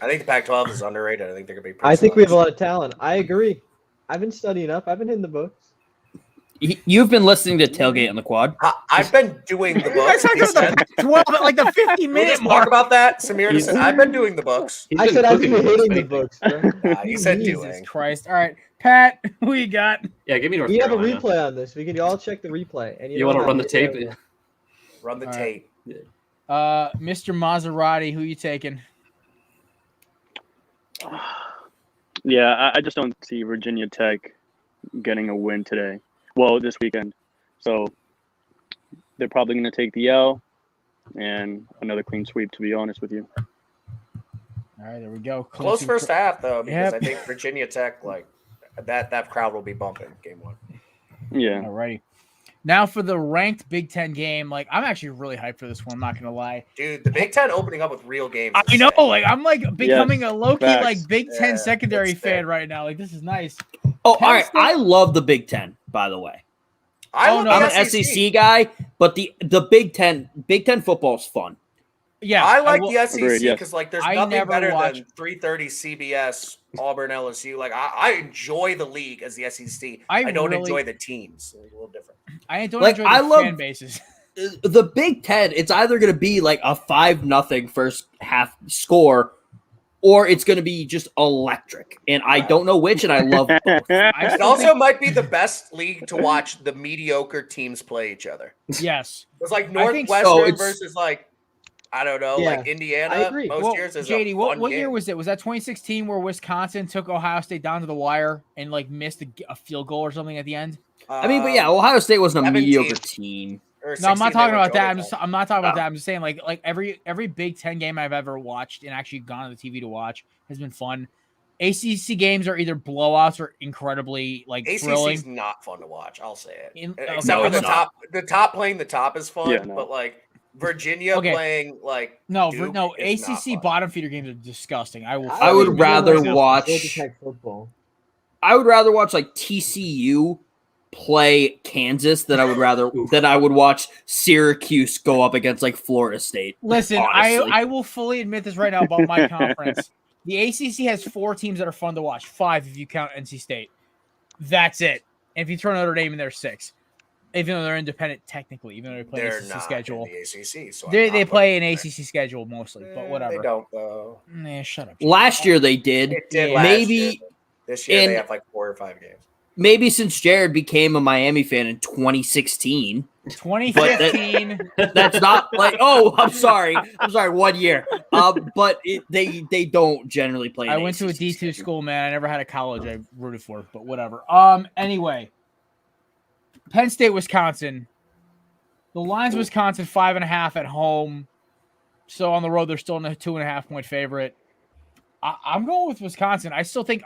I think the Pac-12 is underrated. I think they're going to be I think we have a lot of talent. I agree. I've been studying up. I've been hitting the books. You've been listening to Tailgate on the Quad. I've been doing the books. You guys talking about the 12 at like the 50-minute mark. Talk about that. Samir said, I've been doing the books. I said I've been hitting the books. He said Jesus doing. Christ. All right. Pat, who you got? Yeah, give me North We have a Carolina. replay on this. We can all check the replay. And You want to run the tape? Run the All tape. Mr. Maserati, who you taking? Yeah, I just don't see Virginia Tech getting a win today. Well, this weekend. So they're probably going to take the L and another clean sweep, to be honest with you. All right, there we go. Close first half, though, because Yep. I think Virginia Tech, like, that crowd will be bumping game one. Yeah. All righty. Now for the ranked Big Ten game. Like, I'm actually really hyped for this one. I'm not gonna lie. Dude, the Big Ten opening up with real games. I know. Like, I'm like becoming a low-key facts. like Big Ten Yeah, secondary that's fan fair. right now. Like, this is nice. Oh, Penn all right. State- I love the Big Ten, by the way. I'm I'm an SEC guy, but the Big Ten football is fun. Yeah, I like will- the SEC Agreed, yes. because like there's I nothing never better watch- than 3:30 CBS Auburn LSU. Like I enjoy the league as the SEC. I I don't really- enjoy the teams. It's a little different. I don't Like, enjoy I the love- fan bases. The Big Ten, it's either going to be like a 5-0 first half score, or it's going to be just electric. And I don't know which, and I love both. I It still also think- might be the best league to watch the mediocre teams play each other. yes. It's like I think Northwestern so. It's- versus like I don't know, Yeah, like Indiana. I agree. Most Well, years is JD, a what fun year game. was it? Was that 2016 where Wisconsin took Ohio State down to the wire and like missed a field goal or something at the end? I mean, but yeah, Ohio State wasn't a 17. mediocre team. No, I'm not 16, talking they went about that. to I'm not talking about that. I'm just saying like every Big Ten game I've ever watched and actually gone to the TV to watch has been fun. ACC games are either blowouts or incredibly like thrilling. ACC's not fun to watch. I'll say it. Okay, Except for I'm the not- top. The top playing the top is fun, Yeah, no. but like Virginia Okay. playing like No, Duke no, is not ACC fun. bottom feeder games are disgusting. I will. I would fucking- rather Georgia watch- Tech football. I would rather watch like TCU play Kansas than I would watch Syracuse go up against like Florida State. Listen, honestly. I will fully admit this right now about my conference. The ACC has 4 teams that are fun to watch. 5 if you count NC State. That's it. And if you throw Notre Dame in there, 6. Even though they're independent technically, even though they play They're ACC not schedule. in the ACC, so They play an ACC schedule mostly, but They whatever. don't though. Nah, shut up. Last year they did. It did Yeah. last Maybe year. This year in- they have like 4 or 5 games. Maybe since Jared became a Miami fan in 2016. 2015. That's not like, oh, I'm sorry, 1 year. But they don't generally play. I an went to a ACC D2 schedule. school, man. I never had a college I rooted for, but whatever. Anyway, Penn State, Wisconsin. The line's Wisconsin 5.5 at home. So on the road, they're still a 2.5 point favorite. I'm going with Wisconsin. I still think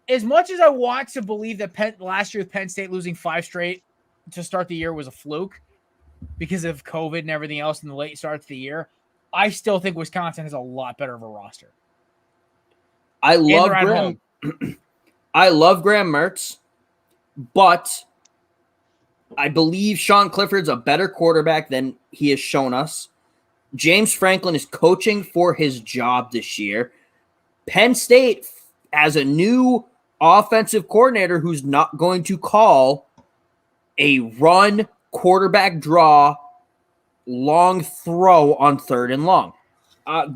as much as I want to believe that last year with Penn State losing 5 straight to start the year was a fluke because of COVID and everything else in the late start to the year, I still think Wisconsin has a lot better of a roster. I love they're at Graham. I love Graham Mertz, but I believe Sean Clifford's a better quarterback than he has shown us. James Franklin is coaching for his job this year. Penn State has a new offensive coordinator who's not going to call a run quarterback draw long throw on 3rd and long.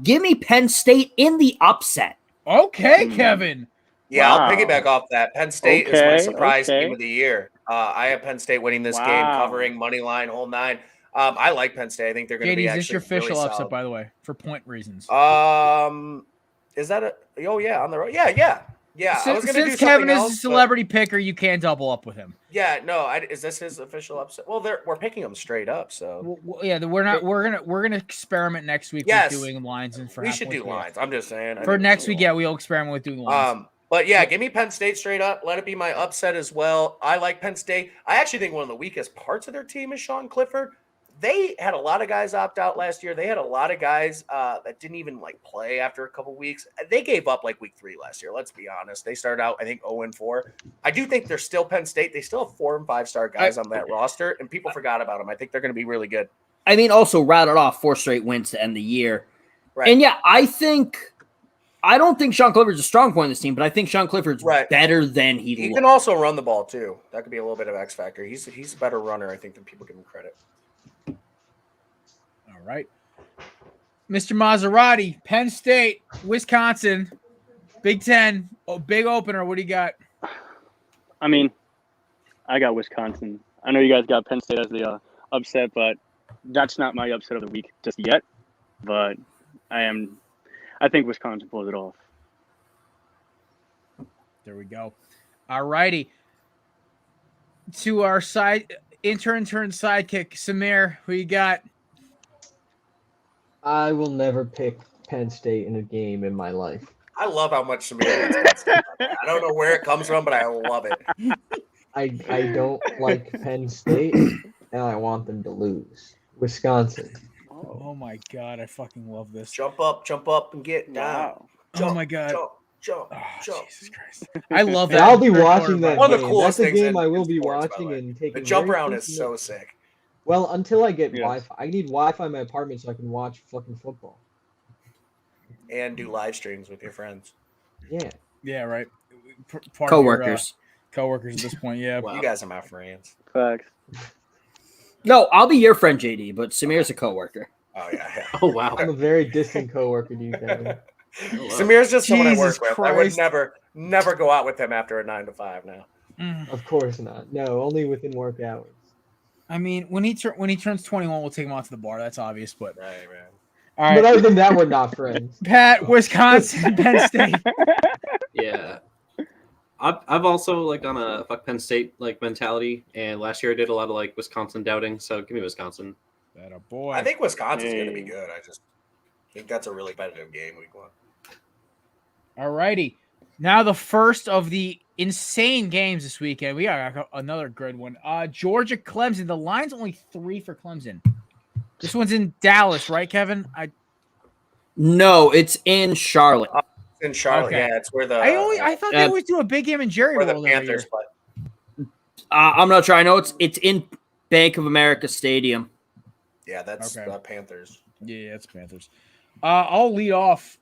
Give me Penn State in the upset. Okay, Kevin. Yeah, Wow. I'll piggyback off that. Penn State is my surprise team of the year. I have Penn State winning this game, covering money line, whole 9. I like Penn State. I think they're going to be JD, is actually this your official really upset, solid. by the way, for point reasons? Is that a? Oh yeah, on the road. Yeah. I was going to do Since Kevin something is else, a but- celebrity picker, you can't double up with him. Yeah, no. Is this his official upset? Well, we're picking them straight up, so Yeah, we're not. We're gonna experiment next week Yes. with doing lines and for we half should do points. lines. I'm just saying. I For think next we week, should. yeah, we'll experiment with doing lines. But yeah, give me Penn State straight up. Let it be my upset as well. I like Penn State. I actually think one of the weakest parts of their team is Sean Clifford. They had a lot of guys opt out last year. They had a lot of guys that didn't even like play after a couple weeks. They gave up like week 3 last year. Let's be honest. They started out, I think, 0-4. I do think they're still Penn State. They still have 4 and 5-star guys on that roster, and people forgot about them. I think they're going to be really good. I mean, also routed off 4 straight wins to end the year. Right. And yeah, I don't think Sean Clifford's a strong point in this team, but I think Sean Clifford's better than he can looks. also run the ball too. That could be a little bit of X factor. He's a better runner, I think, than people give him credit. All right, Mr. Maserati, Penn State, Wisconsin, Big Ten, big opener. What do you got? I mean, I got Wisconsin. I know you guys got Penn State as the upset, but that's not my upset of the week just yet. But I think Wisconsin pulls it off. There we go. All righty. To our intern sidekick, Samir, who you got? I will never pick Penn State in a game in my life. I love how much Samir hates Penn State. I don't know where it comes from, but I love it. I don't like Penn State, and I want them to lose. Wisconsin. Oh my god, I fucking love this. Jump up, and get down. Jump, Oh my god. Jump. Jesus Christ. I love that. And I'll be watching that One of the game. coolest That's a things game in I will be sports, by the watching way. and taking. The jump very around is close so notes. sick. Well, until I get Yes. Wi-Fi, I need Wi-Fi in my apartment so I can watch fucking football. And do live streams with your friends. Yeah. Yeah, right. Part Coworkers. Of your, coworkers at this point, yeah. You guys are my friends. Facts. No, I'll be your friend, JD, but Samir's a coworker. Oh yeah. Oh wow. I'm a very distant coworker to you, Kevin. Samir's just someone I work Jesus with. I would Christ. never go out with him after a 9 to 5 now. Of course not. No, only within work hours. I mean, when he turns 21, we'll take him out to the bar. That's obvious, but Right, man. all But right. other than that, we're not friends. Pat, Wisconsin, Penn State. Yeah. I've also like on a fuck Penn State like mentality, and last year I did a lot of like Wisconsin doubting. So give me Wisconsin. That a boy. I think Wisconsin's going to be good. I just think that's a really competitive game week 1. All righty. Now the first of the insane games this weekend. We got another good one. Georgia Clemson. The line's only 3 for Clemson. This one's in Dallas, right, Kevin? No, it's in Charlotte. In Charlotte, Okay. yeah, it's where the I thought they always do a big game in Jerry where the World every Panthers year. play. I'm not sure. I know it's in Bank of America Stadium. Yeah, that's Okay. the Panthers. Yeah, it's Panthers. I'll lead off.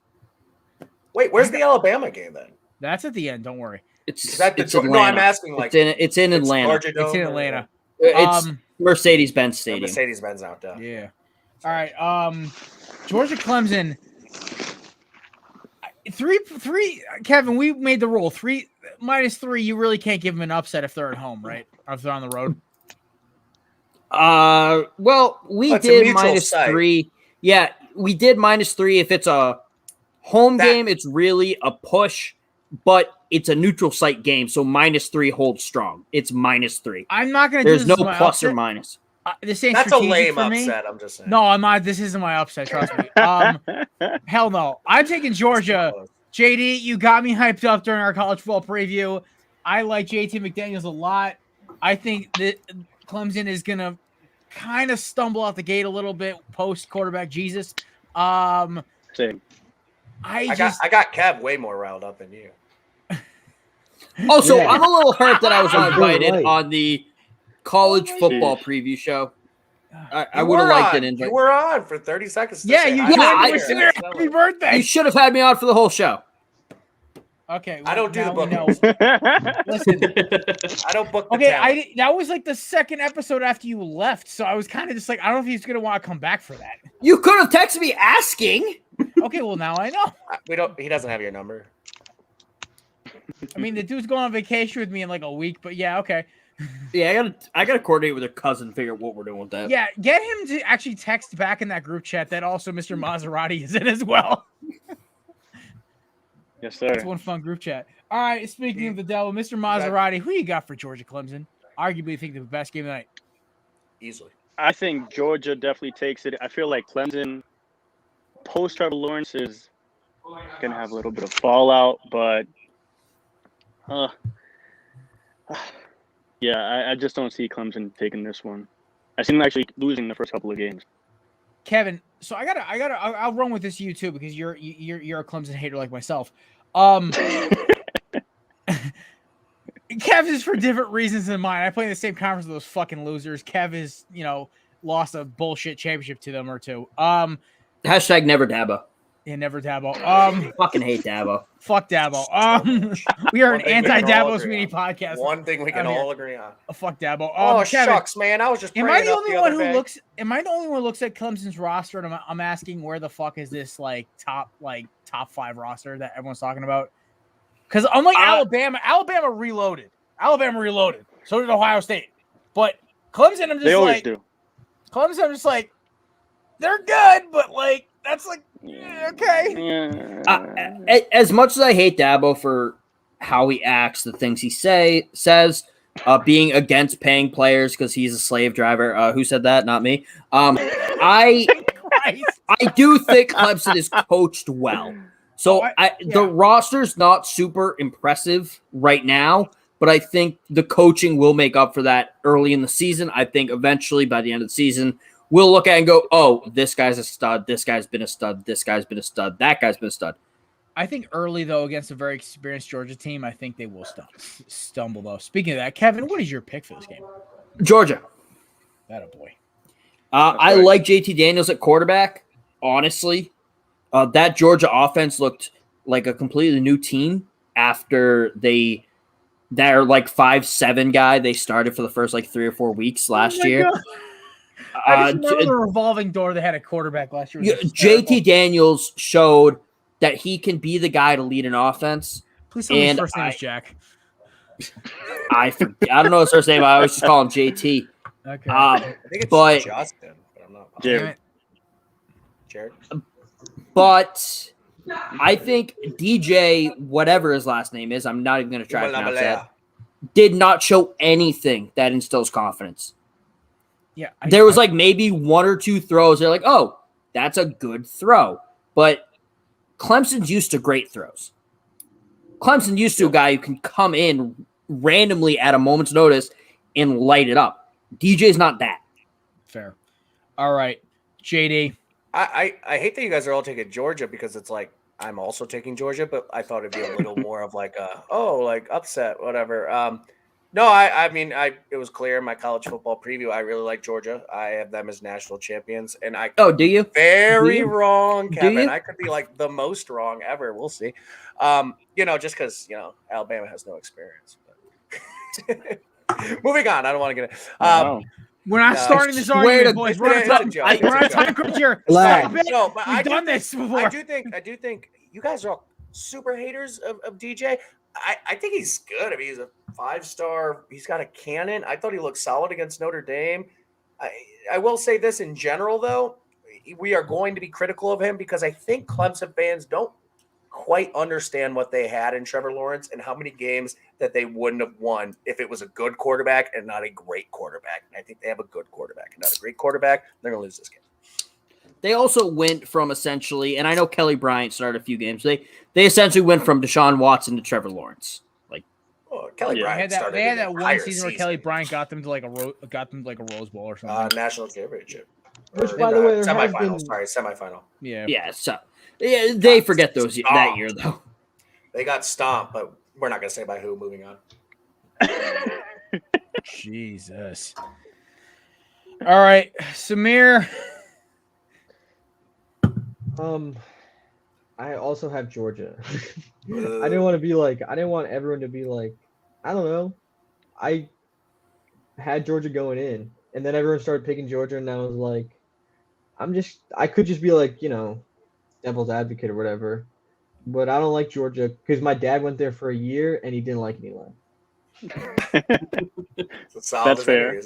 Wait, where's the Alabama game then? That's at the end. Don't worry. Is that the it's no? Atlanta. I'm asking like It's in Atlanta. Georgia It's in Dome or- Atlanta. It's Mercedes-Benz Stadium. Mercedes-Benz out there. Yeah. All right. Georgia Clemson. Three. Kevin, we made the rule. 3 -3. You really can't give them an upset if they're at home, right? Or if they're on the road. Well, we That's a did neutral site. -3. Yeah, we did -3 if it's a home game. It's really a push, but it's a neutral site game, so -3 holds strong. It's -3. I'm not going to do There's this no as my plus or upset. minus. This ain't That's a strategic lame for me. upset. I'm just saying. No, I'm not. This isn't my upset. Trust me. Hell no. I'm taking Georgia. JD, you got me hyped up during our college football preview. I like JT McDaniels a lot. I think that Clemson is going to kind of stumble out the gate a little bit post quarterback Jesus. Same. I got Kev way more riled up than you. Also, Yeah. I'm a little hurt that I was not You're invited right. on the college football Jeez. preview show. I You would have were liked on. an invite. You were on for 30 seconds. to Yeah, say you hi. joined Yeah, me I- with Singer. Happy birthday. You should have had me on for the whole show. Okay. I don't do now the we know. bookings. Listen. I don't book the Okay, talent. that was like the second episode after you left, so I was kind of just like, I don't know if he's gonna want to come back for that. You could have texted me asking. Okay, well now I know. We don't. He doesn't have your number. I mean, the dude's going on vacation with me in like a week, but yeah, okay. Yeah, I gotta coordinate with her cousin, figure out what we're doing with that. Yeah, get him to actually text back in that group chat that also Mr. Maserati is in as well. Yes, It's sir. one fun group chat. All right, speaking of the devil, Mr. Maserati, who you got for Georgia Clemson? Arguably, think the best game of the night. Easily. I think Georgia definitely takes it. I feel like Clemson post Trevor Lawrence is gonna have a little bit of fallout, but yeah, I just don't see Clemson taking this one. I see them actually losing the first couple of games. Kevin, so I'll run with this you too because you're a Clemson hater like myself. Kev is for different reasons than mine. I play in the same conference with those fucking losers. Kev is, lost a bullshit championship to them or two. Hashtag never Dabo. Yeah, never Dabo. Fucking hate Dabo. Fuck Dabo. We are an One thing we can all anti-Dabo agree community on. podcast. One thing we can I'm here. all agree on. Fuck Dabo. Oh, Kevin, shucks, man. I was just Am I praying the up only the one other who day. looks? Am I the only one who looks at Clemson's roster and I'm asking where the fuck is this top 5 roster that everyone's talking about? Because unlike Alabama reloaded. So did Ohio State. But Clemson, I'm just They always like do. Clemson. I'm just like they're good, but like that's like okay. Yeah. As much as I hate Dabo for how he acts, the things he says, being against paying players because he's a slave driver. Who said that? Not me. I do think Clemson is coached well. So the roster's not super impressive right now, but I think the coaching will make up for that early in the season. I think eventually by the end of the season, we'll look at it and go, oh, this guy's a stud. This guy's been a stud. This guy's been a stud. That guy's been a stud. I think early, though, against a very experienced Georgia team, I think they will stumble, though. Speaking of that, Kevin, what is your pick for this game? Georgia. That a boy. I like JT Daniels at quarterback, honestly. That Georgia offense looked like a completely new team after their 5'7" guy they started for the first 3 or 4 weeks last year. God. I just remember the revolving door they had a quarterback last year. JT Daniels showed that he can be the guy to lead an offense. Please tell me his first name is Jack. I don't know his first name. I always just call him JT. Okay. I think it's but Justin, but I'm not. Jared. Jared. But I think DJ, whatever his last name is, I'm not even going to try to pronounce that, did not show anything that instills confidence. Yeah. There was like maybe one or two throws. They're like, oh, that's a good throw. But Clemson's used to great throws. Clemson used to a guy who can come in randomly at a moment's notice and light it up. DJ's not that. Fair. All right, JD. I hate that you guys are all taking Georgia because it's like I'm also taking Georgia, but I thought it'd be a little more of like like upset, whatever. No, I mean it was clear in my college football preview. I really like Georgia. I have them as national champions, and I do you? Very wrong, Kevin. Do you? I could be like the most wrong ever. We'll see. Just because Alabama has no experience. But moving on. I don't want to get it. We're not starting this argument, boys. We're on time crunch here. No, but We've done this before. I do think you guys are all super haters of DJ. I think he's good. I mean, he's a 5-star. He's got a cannon. I thought he looked solid against Notre Dame. I will say this in general, though. We are going to be critical of him because I think Clemson fans don't quite understand what they had in Trevor Lawrence and how many games that they wouldn't have won if it was a good quarterback and not a great quarterback. And I think they have a good quarterback and not a great quarterback. They're going to lose this game. They also went from essentially, and I know Kelly Bryant started a few games. They essentially went from Deshaun Watson to Trevor Lawrence. Kelly Bryant they had that one season where Kelly Bryant got them to like a Rose Bowl or something. National championship. Which, by the way, semifinal. Semifinal. Yeah. So they forget that year though. They got stomped, but we're not going to say by who. Moving on. Jesus. All right, Samir. I also have Georgia. I didn't want everyone to be like, I don't know. I had Georgia going in, and then everyone started picking Georgia, and I was like, I could just be like, devil's advocate or whatever, but I don't like Georgia because my dad went there for a year and he didn't like Elon. That's fair.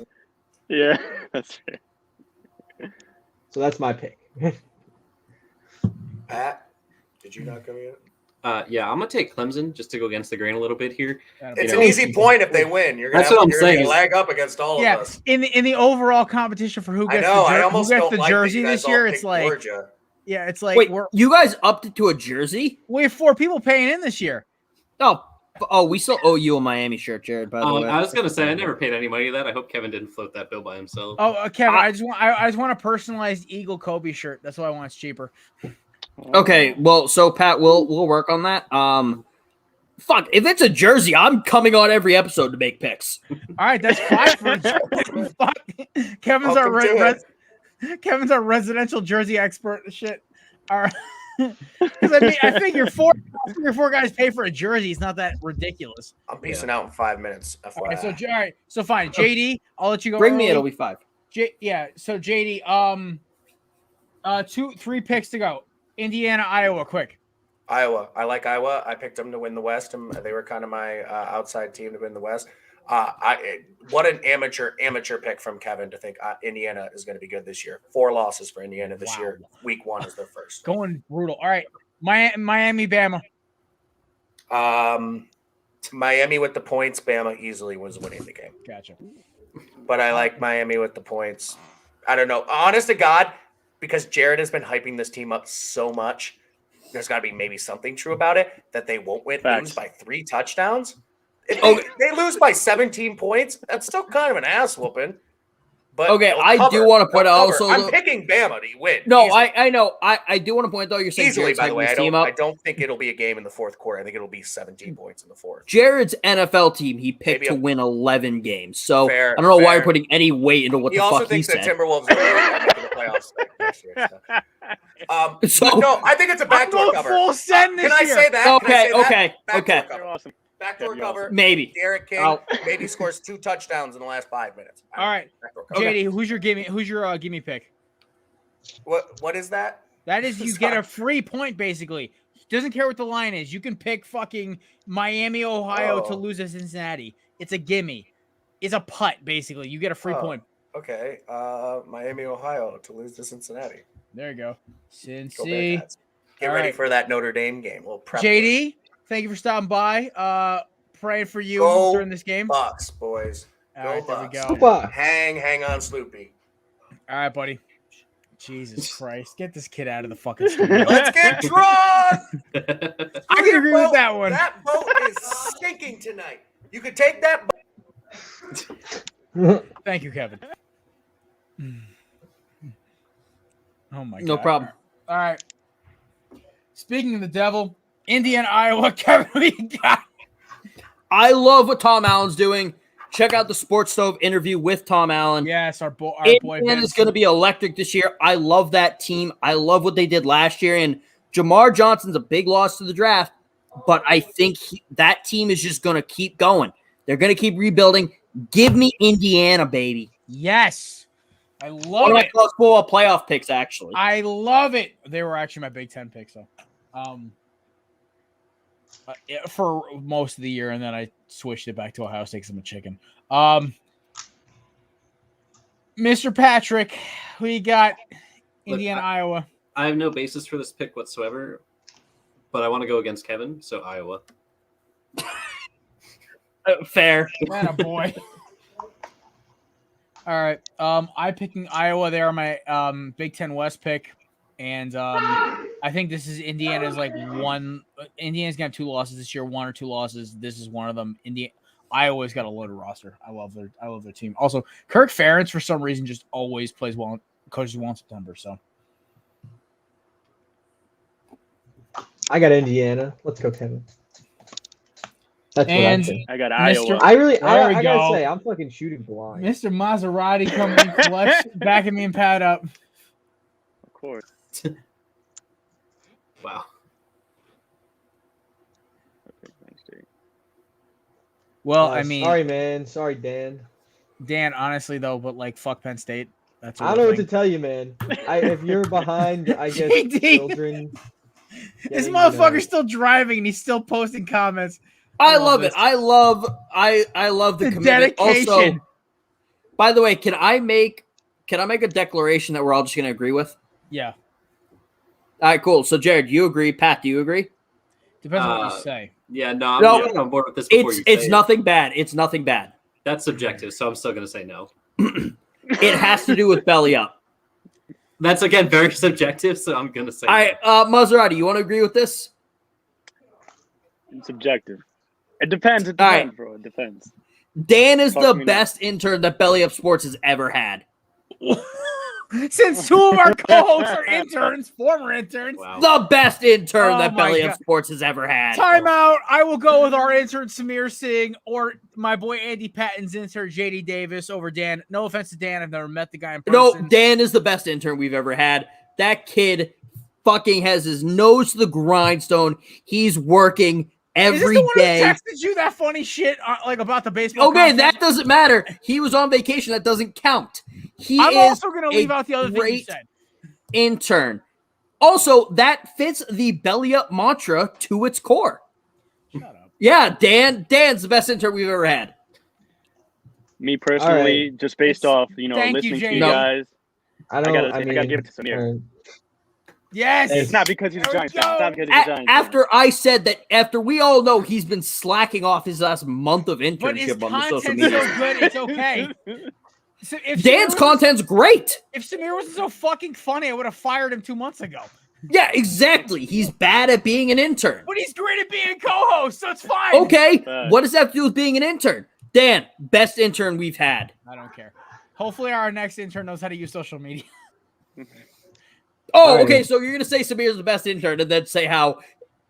Yeah, that's fair. So that's my pick. Pat, did you not come in? Yeah, I'm gonna take Clemson just to go against the grain a little bit here. It's an easy point if they win. That's what I'm saying. Lag up against all of us. In the overall competition for who gets the jersey this year, it's like Georgia. Yeah, it's like wait, you guys upped it to a jersey? We have 4 people paying in this year. Oh, we still owe you a Miami shirt, Jared. By the way, I was gonna say I never paid any money to that. I hope Kevin didn't float that bill by himself. Oh, Kevin, I just want a personalized Eagle Kobe shirt. That's what I want. It's cheaper. Okay, well, so Pat, we'll work on that. Fuck, if it's a jersey, I'm coming on every episode to make picks. All right, that's 5 for a jersey. Fuck. Kevin's our residential jersey expert. Shit. All right. Because I figure four guys pay for a jersey. It's not that ridiculous. I'm peacing out in 5 minutes. Okay, so fine. JD, I'll let you go. Bring me. It'll be 5. So JD, 3 picks to go. Indiana, Iowa, quick. Iowa. I like Iowa. I picked them to win the West, and they were kind of my outside team to win the West. What an amateur pick from Kevin to think Indiana is going to be good this year. 4 losses for Indiana this year. Week 1 is their first. Going brutal. All right, Miami, Bama. Miami with the points. Bama easily was winning the game. Gotcha. But I like Miami with the points. I don't know. Honest to God, because Jared has been hyping this team up so much, there's got to be maybe something true about it that they won't lose by 3 touchdowns. If they lose by 17 points, that's still kind of an ass whooping. But okay, I do want to point out also. I'm picking Bama to win. No, I know. I do want to point out you're saying easily. By the way, I don't think it'll be a game in the fourth quarter. I think it'll be 17 points in the fourth. Jared's NFL team he picked to win 11 games. So fair, I don't know why you're putting any weight into what the fuck he said. He also thinks that Timberwolves are making the playoffs next year. No, I think it's a backdoor cover. Full send this Can I say that? Okay. You're awesome. Backdoor cover. Maybe. Derek King maybe scores 2 touchdowns in the last 5 minutes. All right. JD, who's your gimme pick? What is that? That is you get a free point basically. Doesn't care what the line is. You can pick fucking Miami, Ohio to lose to Cincinnati. It's a gimme. It's a putt basically. You get a free point. Okay. Miami, Ohio to lose to Cincinnati. There you go. Cincy. Get ready for that Notre Dame game. We'll prep JD, thank you for stopping by. Praying for you during this game. Bucks, boys. All right, there we go. Super. Hang on, Sloopy. All right, buddy. Jesus Christ. Get this kid out of the fucking studio. Let's get drunk! I can agree with that one. That boat is sinking tonight. You could take that boat. Thank you, Kevin. Oh, my God. No problem. All right. Speaking of the devil, Indiana, Iowa, Kevin, we got. I love what Tom Allen's doing. Check out the Sports Stove interview with Tom Allen. Yes, our boy. Indiana is going to be electric this year. I love that team. I love what they did last year. And Jamar Johnson's a big loss to the draft, but I think that team is just going to keep going. They're going to keep rebuilding. Give me Indiana, baby. Yes. I love One of my it. college football playoff picks, actually. I love it. They were actually my Big Ten picks, though. For most of the year, and then I switched it back to Ohio State because I'm a chicken. Mr. Patrick, we got Indiana, Iowa. I have no basis for this pick whatsoever, but I want to go against Kevin, so Iowa. Fair. Man, a boy. All right. I'm picking Iowa. They are my Big Ten West pick. And I think this is Indiana's one. Indiana's gonna have 2 losses this year, 1 or 2 losses. This is one of them. Iowa's got a loaded roster. I love their team. Also, Kirk Ferentz for some reason just always plays well. Coaches well in September. So I got Indiana. Let's go, Kevin. That's what I think. I got Iowa. I There gotta say, I'm fucking shooting blind. Mr. Maserati coming in clutch, backing me and Pat up. Of course. Wow. Well, I mean, sorry, man. Sorry, Dan. Dan, honestly though, but fuck Penn State. That's I don't know what to tell you, man. If you're behind, I guess JD. children. This motherfucker's still driving and he's still posting comments. I love it. I love the commitment. dedication. Also, by the way, can I make a declaration that we're all just going to agree with? Yeah. All right, cool. So, Jared, you agree? Pat, do you agree? Depends on what you say. Yeah, no, I'm on board with this. It's nothing bad. It's nothing bad. That's subjective, so I'm still going to say no. It has to do with belly up. That's, again, very subjective, so I'm going to say All right, Maserati, you want to agree with this? It's subjective. It depends. It depends, bro. It depends. Dan is the best intern that Belly Up Sports has ever had. Since 2 of our co-hosts are interns, former interns. Wow. The best intern Oh that my Belly God. Up Sports has ever had. Time out. I will go with our intern Samir Singh or my boy Andy Patton's intern JD Davis over Dan. No offense to Dan, I've never met the guy in person. No, Dan is the best intern we've ever had. That kid fucking has his nose to the grindstone. He's working every Is this the one day. who texted you that funny shit about the baseball? Okay, conference? that doesn't matter. He was on vacation. That doesn't count. I'm is also going to leave a out the other thing you great said. Intern. Also, that fits the Belly Up mantra to its core. Shut up. Yeah, Dan's the best intern we've ever had. Me personally, just based off Thank you, listening to Jay. you No. guys, I gotta give it to Samir. Yes. It's not because he's a There we Giants fan. It's go. not because he's a Giants fan. After I said that, after we all know he's been slacking off his last month of But his internship on the social content's so media. good, it's okay. So if Dan's Samir content's great. If Samir wasn't so fucking funny, I would have fired him 2 months ago. Yeah, exactly. He's bad at being an intern. But he's great at being a co-host, so it's fine. Okay, Facts. what does that have to do with being an intern? Dan, best intern we've had. I don't care. Hopefully our next intern knows how to use social media. Oh, Alrighty. okay, so you're going to say Samir's the best intern and then say how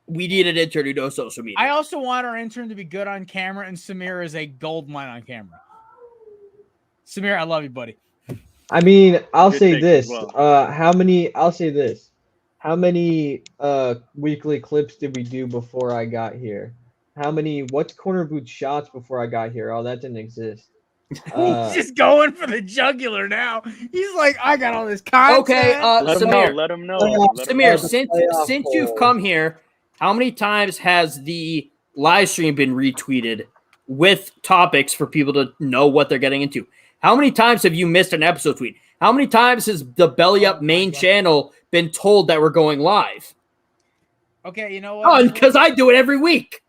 we need an intern who knows social media. I also want our intern to be good on camera, and Samir is a gold mine on camera. Samir, I love you, buddy. I mean, I'll Good say take this. as I'll say this. How many weekly clips did we do before I got here? What's Corner Boot shots before I got here? Oh, that didn't exist. He's just going for the jugular now. He's like, I got all this content. Okay, Let him know. Samir, Let him know. Samir, the since playoff you've poll. come here, how many times has the live stream been retweeted with topics for people to know what they're getting into? How many times have you missed an episode tweet? How many times has the Belly Up main channel been told that we're going live? Okay, you know what? Because I do it every week.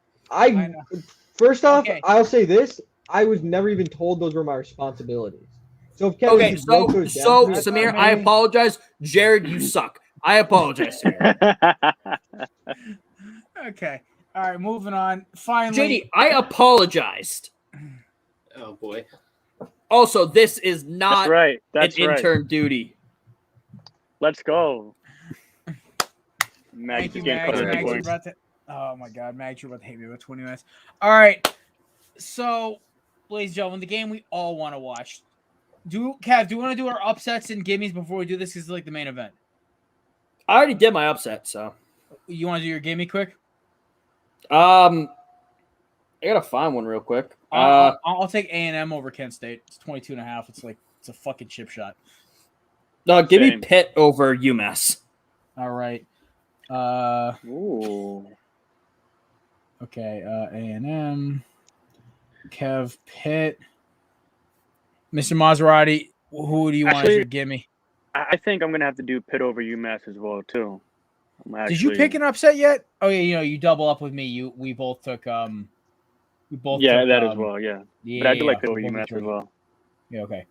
First off, Okay. I'll say this: I was never even told those were my responsibilities. So if Kevin Okay, just broke those down to me, Samir, I apologize. Jared, you suck. I apologize, Samir. Okay. All right, moving on. Finally, JD, I apologized. Oh boy. Also, this is not That's an right. intern duty. Let's go. Thank you, Mags. Mags. You're about to. Oh my God, Mags, you're about to hate me with 20 minutes. All right. So, ladies and gentlemen, the game we all want to watch. Kev, do you want to do our upsets and gimmies before we do this? Because it's like the main event. I already did my upset, so. You want to do your gimme quick? I gotta find one real quick. I'll take A&M over Kent State. It's 22.5. It's a fucking chip shot. Give me Pitt over UMass. All right. Ooh. Okay. A&M. Kev, Pitt. Mr. Maserati, who do you want as your gimme? I think I'm going to have to do Pitt over UMass as well, too. Did you pick an upset yet? Oh, yeah, you double up with me. We both took that as well, yeah. But I do like Pitt over UMass as well. Yeah, okay.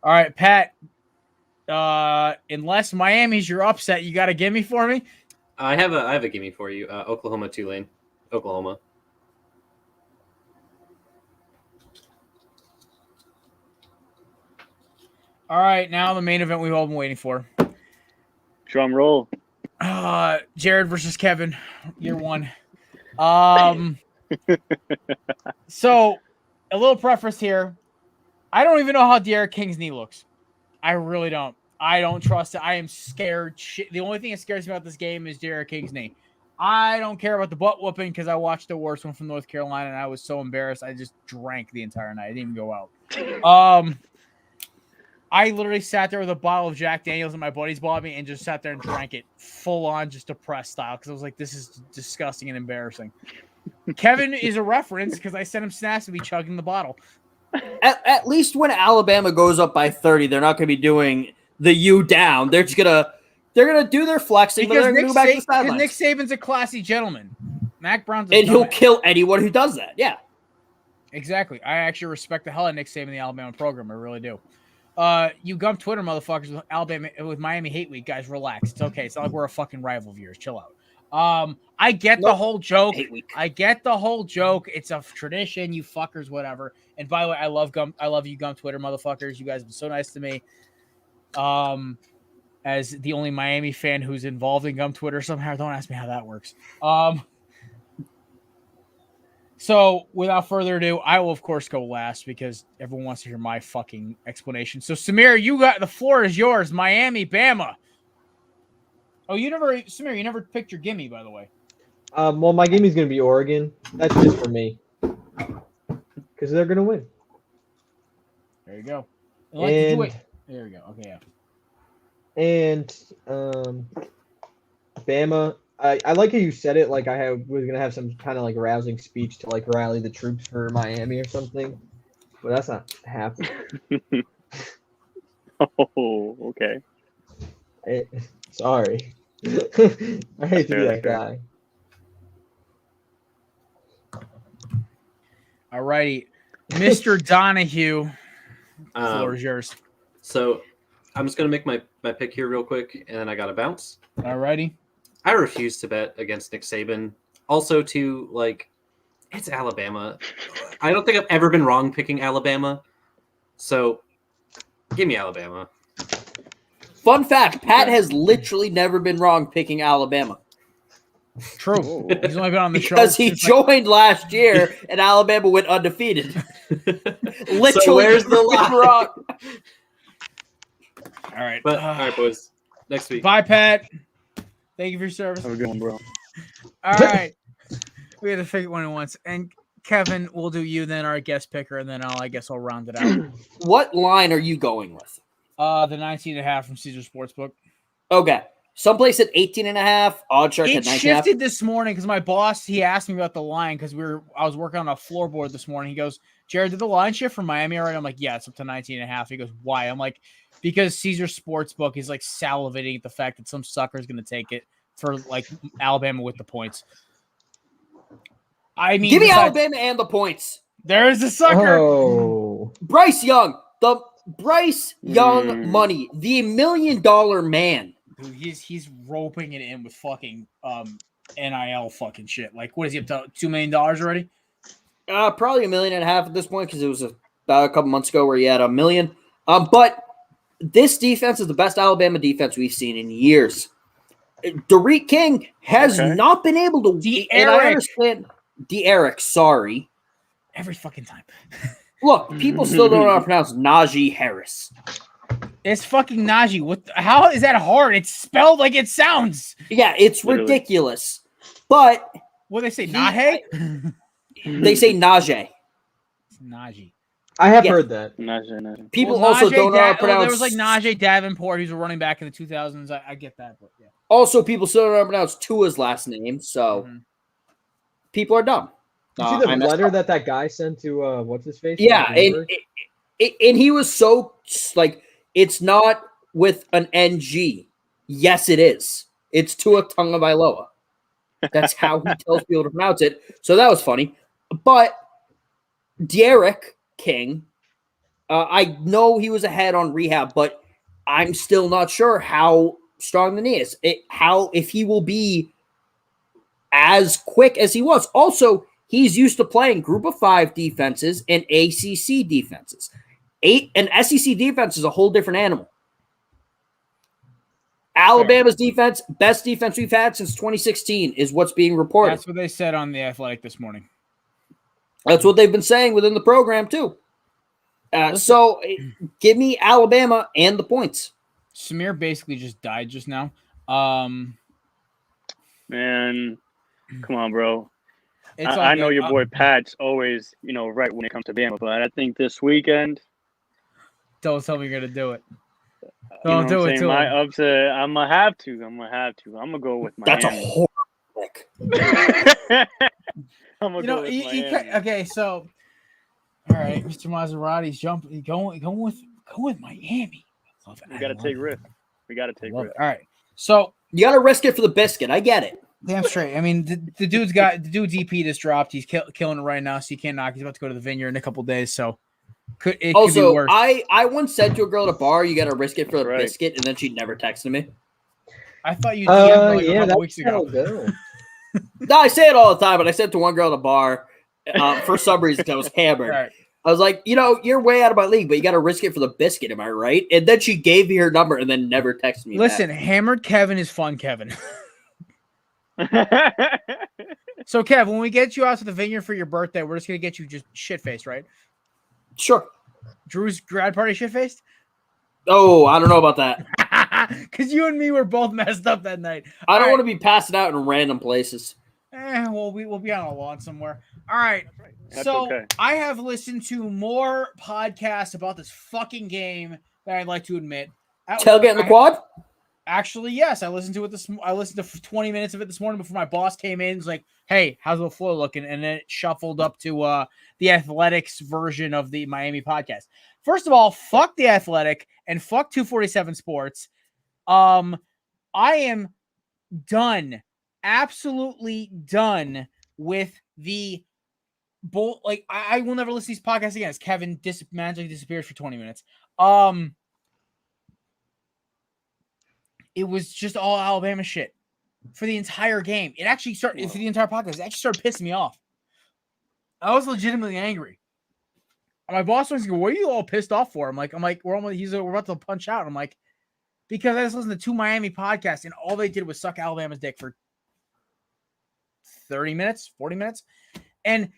All right, Pat. Unless Miami's your upset, you got a gimme for me? I have a gimme for you. Oklahoma Tulane. Oklahoma. All right, now the main event we've all been waiting for. Drum roll. Jared versus Kevin, year one. So, a little preface here. I don't even know how De'Ara King's knee looks. I really don't. I don't trust it. I am scared. The only thing that scares me about this game is De'Ara King's knee. I don't care about the butt whooping because I watched the worst one from North Carolina and I was so embarrassed. I just drank the entire night. I didn't even go out. I literally sat there with a bottle of Jack Daniels and my buddies bought me and just sat there and drank it full on, just depressed style. Because I was like, this is disgusting and embarrassing. Kevin is a reference because I sent him snaps to be chugging the bottle. At least when Alabama goes up by 30, they're not going to be doing the U down. They're just gonna do their flexing, but they're going to go back to the sidelines. Nick Saban's a classy gentleman. Mac Brown's and he'll kill anyone who does that. Yeah, exactly. I actually respect the hell out of Nick Saban in the Alabama program. I really do. You gump Twitter motherfuckers with Miami Hate Week, guys. Relax. It's okay. It's not like we're a fucking rival of yours. Chill out. I get the whole joke. I get the whole joke. It's a tradition, you fuckers, whatever. And by the way, I love you gump Twitter motherfuckers. You guys have been so nice to me. As the only Miami fan who's involved in gum Twitter somehow. Don't ask me how that works. So, without further ado, I will, of course, go last because everyone wants to hear my fucking explanation. So, Samir, the floor is yours. Miami, Bama. Oh, Samir, you never picked your gimme, by the way. Well, my gimme's going to be Oregon. That's just for me. Because they're going to win. There you go. There we go. Okay, yeah. And Bama... I like how you said it like was gonna have some kind of like rousing speech to like rally the troops for Miami or something, but that's not happening. Oh, okay. Sorry. I hate to be that guy. All righty, Mr. Donahue, floor is yours. So I'm just gonna make my pick here real quick, and then I gotta bounce. All righty. I refuse to bet against Nick Saban. Also, it's Alabama. I don't think I've ever been wrong picking Alabama. So, give me Alabama. Fun fact, Pat has literally never been wrong picking Alabama. True. He's only been on the show. Because he joined last year and Alabama went undefeated. Literally, so where's the lie? Wrong. All right. All right, boys. Next week. Bye, Pat. Thank you for your service. Have a good one, bro. All right. We had to figure one at once. And Kevin, we'll do you then, our guest picker, and then I guess I'll round it out. What line are you going with? The 19.5 from Caesar Sportsbook. Okay. Someplace at 18.5. Odd shark at 19.5. It shifted this morning because my boss, he asked me about the line because I was working on a floorboard this morning. He goes, Jared, did the line shift from Miami already? I'm like, yeah, it's up to 19.5. He goes, why? I'm like, because Caesar Sportsbook is like salivating at the fact that some sucker is going to take it for like Alabama with the points. I mean, give me Alabama and the points. There's a sucker. Oh, Bryce Young, the Bryce Young money, the $1 million man. Dude, he's roping it in with fucking NIL fucking shit. Like, what is he up to? $2 million already? Probably $1.5 million at this point because it was about a couple months ago where he had $1 million. But this defense is the best Alabama defense we've seen in years. Derek King has not been able to. And I understand De'Eric. Sorry, every fucking time. Look, people still don't know how to pronounce Najee Harris. It's fucking Najee. How is that hard? It's spelled like it sounds. Yeah, it's ridiculous. But what do they say? Nahe? They say Najee. It's Najee. I have heard that. Najee. People also don't know how to pronounce. There was like Najee Davenport, who's a running back in the 2000s. I get that, but yeah. Also, people still don't know how to pronounce Tua's last name, so people are dumb. You see the letter that guy sent to what's his face? Yeah, and he was so like, it's not with an NG. Yes, it is. It's Tua Tagovailoa. That's how he tells people to pronounce it. So that was funny. But De'Eric King, I know he was ahead on rehab, but I'm still not sure how strong the knee is. If he will be as quick as he was. Also, he's used to playing group of 5 defenses and ACC defenses. An SEC defense is a whole different animal. Alabama's defense, best defense we've had since 2016, is what's being reported. That's what they said on The Athletic this morning. That's what they've been saying within the program, too. So, give me Alabama and the points. Samir basically just died just now. Man, come on, bro. I know your boy Pat's always, right when it comes to Bama, but I think this weekend. Don't tell me you're gonna do it. Don't do it to my upset. I'm gonna have to. I'm gonna go with Miami. That's a horrible pick. I'm gonna go with Miami. Okay, so all right, Mr. Maserati's going with Miami. We gotta take risks. All right, so you gotta risk it for the biscuit. I get it. Damn straight. I mean, the dude's EP just dropped. He's killing it right now, so you can't knock. He's about to go to the Vineyard in a couple days, so could be worse. I once said to a girl at a bar, "You got to risk it for the biscuit," and then she never texted me. I thought you DM'd a couple weeks ago. No, I say it all the time, but I said to one girl at a bar for some reason I was hammered. Right. I was like, you're way out of my league, but you got to risk it for the biscuit. Am I right? And then she gave me her number and then never texted me. Listen, back. Hammered Kevin is fun, Kevin. So, Kev, when we get you out to the Vineyard for your birthday, we're just gonna get you just shit-faced, right? Sure. Drew's grad party shit-faced? Oh, I don't know about that. Because you and me were both messed up that night. I don't want to be passing out in random places. We'll be on a lawn somewhere. All right. That's so okay. I have listened to more podcasts about this fucking game than I'd like to admit. Tailgate in the quad? Actually, yes. I listened to it I listened to 20 minutes of it this morning before my boss came in. He's like, "Hey, how's the floor looking?" And then it shuffled up to the Athletics version of the Miami podcast. First of all, fuck the Athletic and fuck 247 Sports. I am done, absolutely done with the bull. Like, I will never listen to these podcasts again. As Kevin magically disappears for 20 minutes. It was just all Alabama shit for the entire game. It actually started for the entire podcast. It actually started pissing me off. I was legitimately angry. And my boss was like, "What are you all pissed off for?" I'm like, we're about to punch out. I'm like, because I just listened to 2 Miami podcasts and all they did was suck Alabama's dick for 30 minutes, 40 minutes. And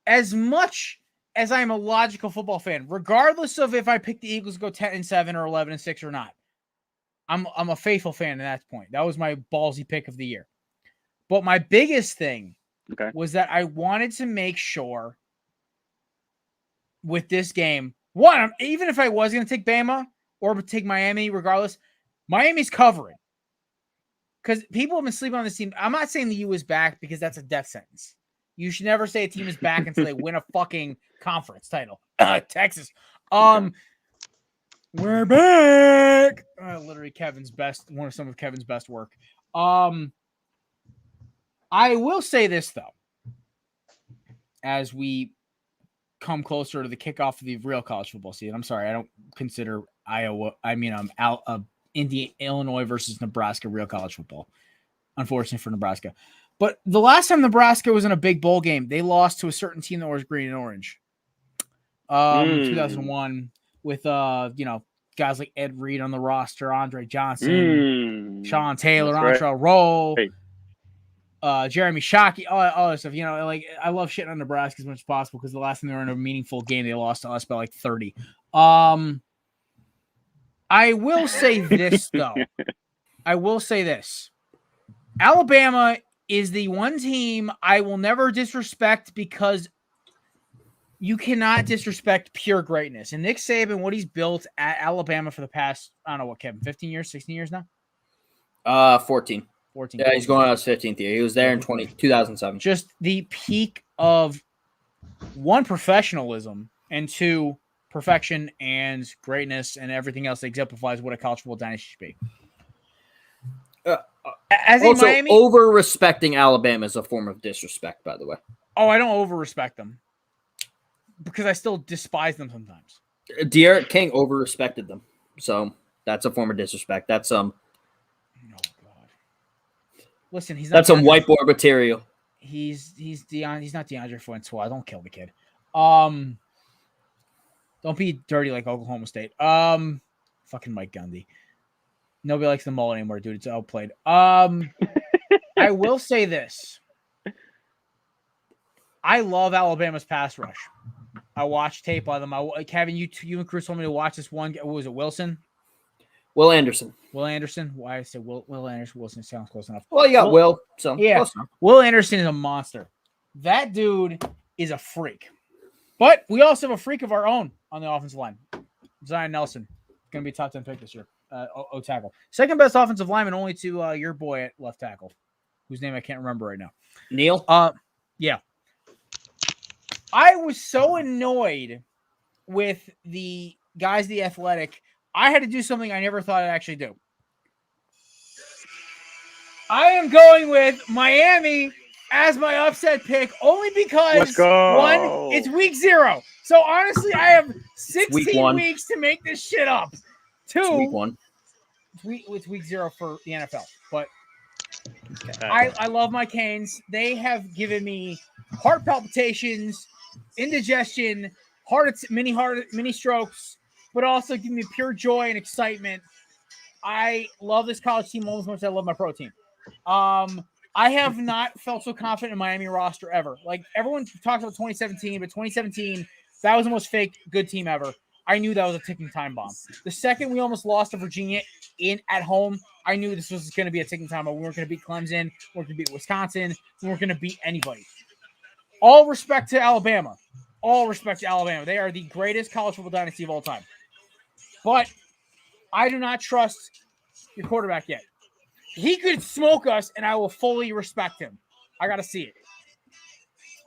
as much as I'm a logical football fan, regardless of if I pick the Eagles to go 10-7 or 11-6 or not, I'm a faithful fan at that point. That was my ballsy pick of the year. But my biggest thing was that I wanted to make sure with this game, one, even if I was going to take Bama or take Miami, regardless, Miami's covering. Because people have been sleeping on this team. I'm not saying the U is back because that's a death sentence. You should never say a team is back until they win a fucking conference title. Texas. We're back. Literally some of Kevin's best work. I will say this though, as we come closer to the kickoff of the real college football season. I'm sorry, I don't consider Illinois versus Nebraska real college football. Unfortunately for Nebraska. But the last time Nebraska was in a big bowl game, they lost to a certain team that was green and orange. 2001 with guys like Ed Reed on the roster, Andre Johnson, Sean Taylor, Antrell Roll, Jeremy Shockey, all that stuff. I love shitting on Nebraska as much as possible because the last time they were in a meaningful game, they lost to us by like 30. I will say this though. Alabama is the one team I will never disrespect because you cannot disrespect pure greatness. And Nick Saban, what he's built at Alabama for the past, I don't know what, Kevin, 15 years, 16 years now? 14. 14. Yeah, he's going on his 15th year. He was there in 2007. Just the peak of, one, professionalism, and two, perfection and greatness and everything else that exemplifies what a college football dynasty should be. As also, Miami, over-respecting Alabama is a form of disrespect, by the way. Oh, I don't over-respect them. Because I still despise them sometimes. De'Aaron King over-respected them. So, that's a form of disrespect. That's Oh, God. Listen, he's not... That's some whiteboard material. He's not DeAndre Francois. Don't kill the kid. Don't be dirty like Oklahoma State. Fucking Mike Gundy. Nobody likes the mullet anymore, dude. It's outplayed. I will say this. I love Alabama's pass rush. I watched tape on them. Kevin, you and Chris told me to watch this one. What was it, Wilson? Will Anderson. Will Anderson? Why I said Will Anderson. Wilson sounds close enough. Well, you got Will. So yeah, close enough. Will Anderson is a monster. That dude is a freak. But we also have a freak of our own on the offensive line. Zion Nelson. Going to be a top 10 pick this year. O-tackle. Second best offensive lineman only to your boy at left tackle, whose name I can't remember right now. Neil? Yeah. I was so annoyed with the guys, the Athletic. I had to do something I never thought I'd actually do. I am going with Miami as my upset pick only because, one, it's week 0. So, honestly, I have 16 weeks to make this shit up. 2, it's week 1. It's week 0 for the NFL. But I love my Canes. They have given me heart palpitations, indigestion, mini strokes, but also give me pure joy and excitement. I love this college team almost as much as I love my pro team. I have not felt so confident in Miami roster ever. Like, everyone talks about 2017, but 2017, that was the most fake good team ever. I knew that was a ticking time bomb. The second we almost lost to Virginia at home, I knew this was going to be a ticking time bomb. We weren't going to beat Clemson. We weren't going to beat Wisconsin. We weren't going to beat anybody. All respect to Alabama. All respect to Alabama. They are the greatest college football dynasty of all time. But I do not trust your quarterback yet. He could smoke us, and I will fully respect him. I got to see it.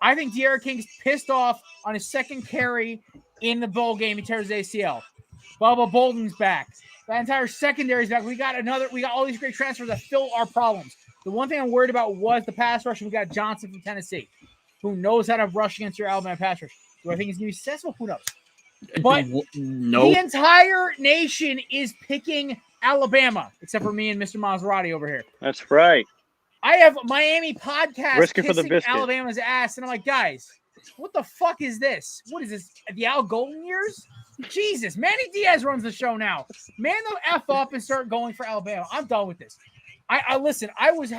I think De'Aaron King's pissed off on his second carry in the bowl game. He tears his ACL. Bubba Bolden's back. That entire secondary is back. We got all these great transfers that fill our problems. The one thing I'm worried about was the pass rush. We got Johnson from Tennessee, who knows how to rush against your Alabama pass rush. Do I think he's going to be successful? Who knows? But the entire nation is picking Alabama, except for me and Mr. Maserati over here. That's right. I have Miami podcast Risking for the kissing biscuit. Alabama's ass, and I'm like, guys, what the fuck is this? What is this? The Al Golden years? Jesus, Manny Diaz runs the show now. Man the F up and start going for Alabama. I'm done with this. I listen, I was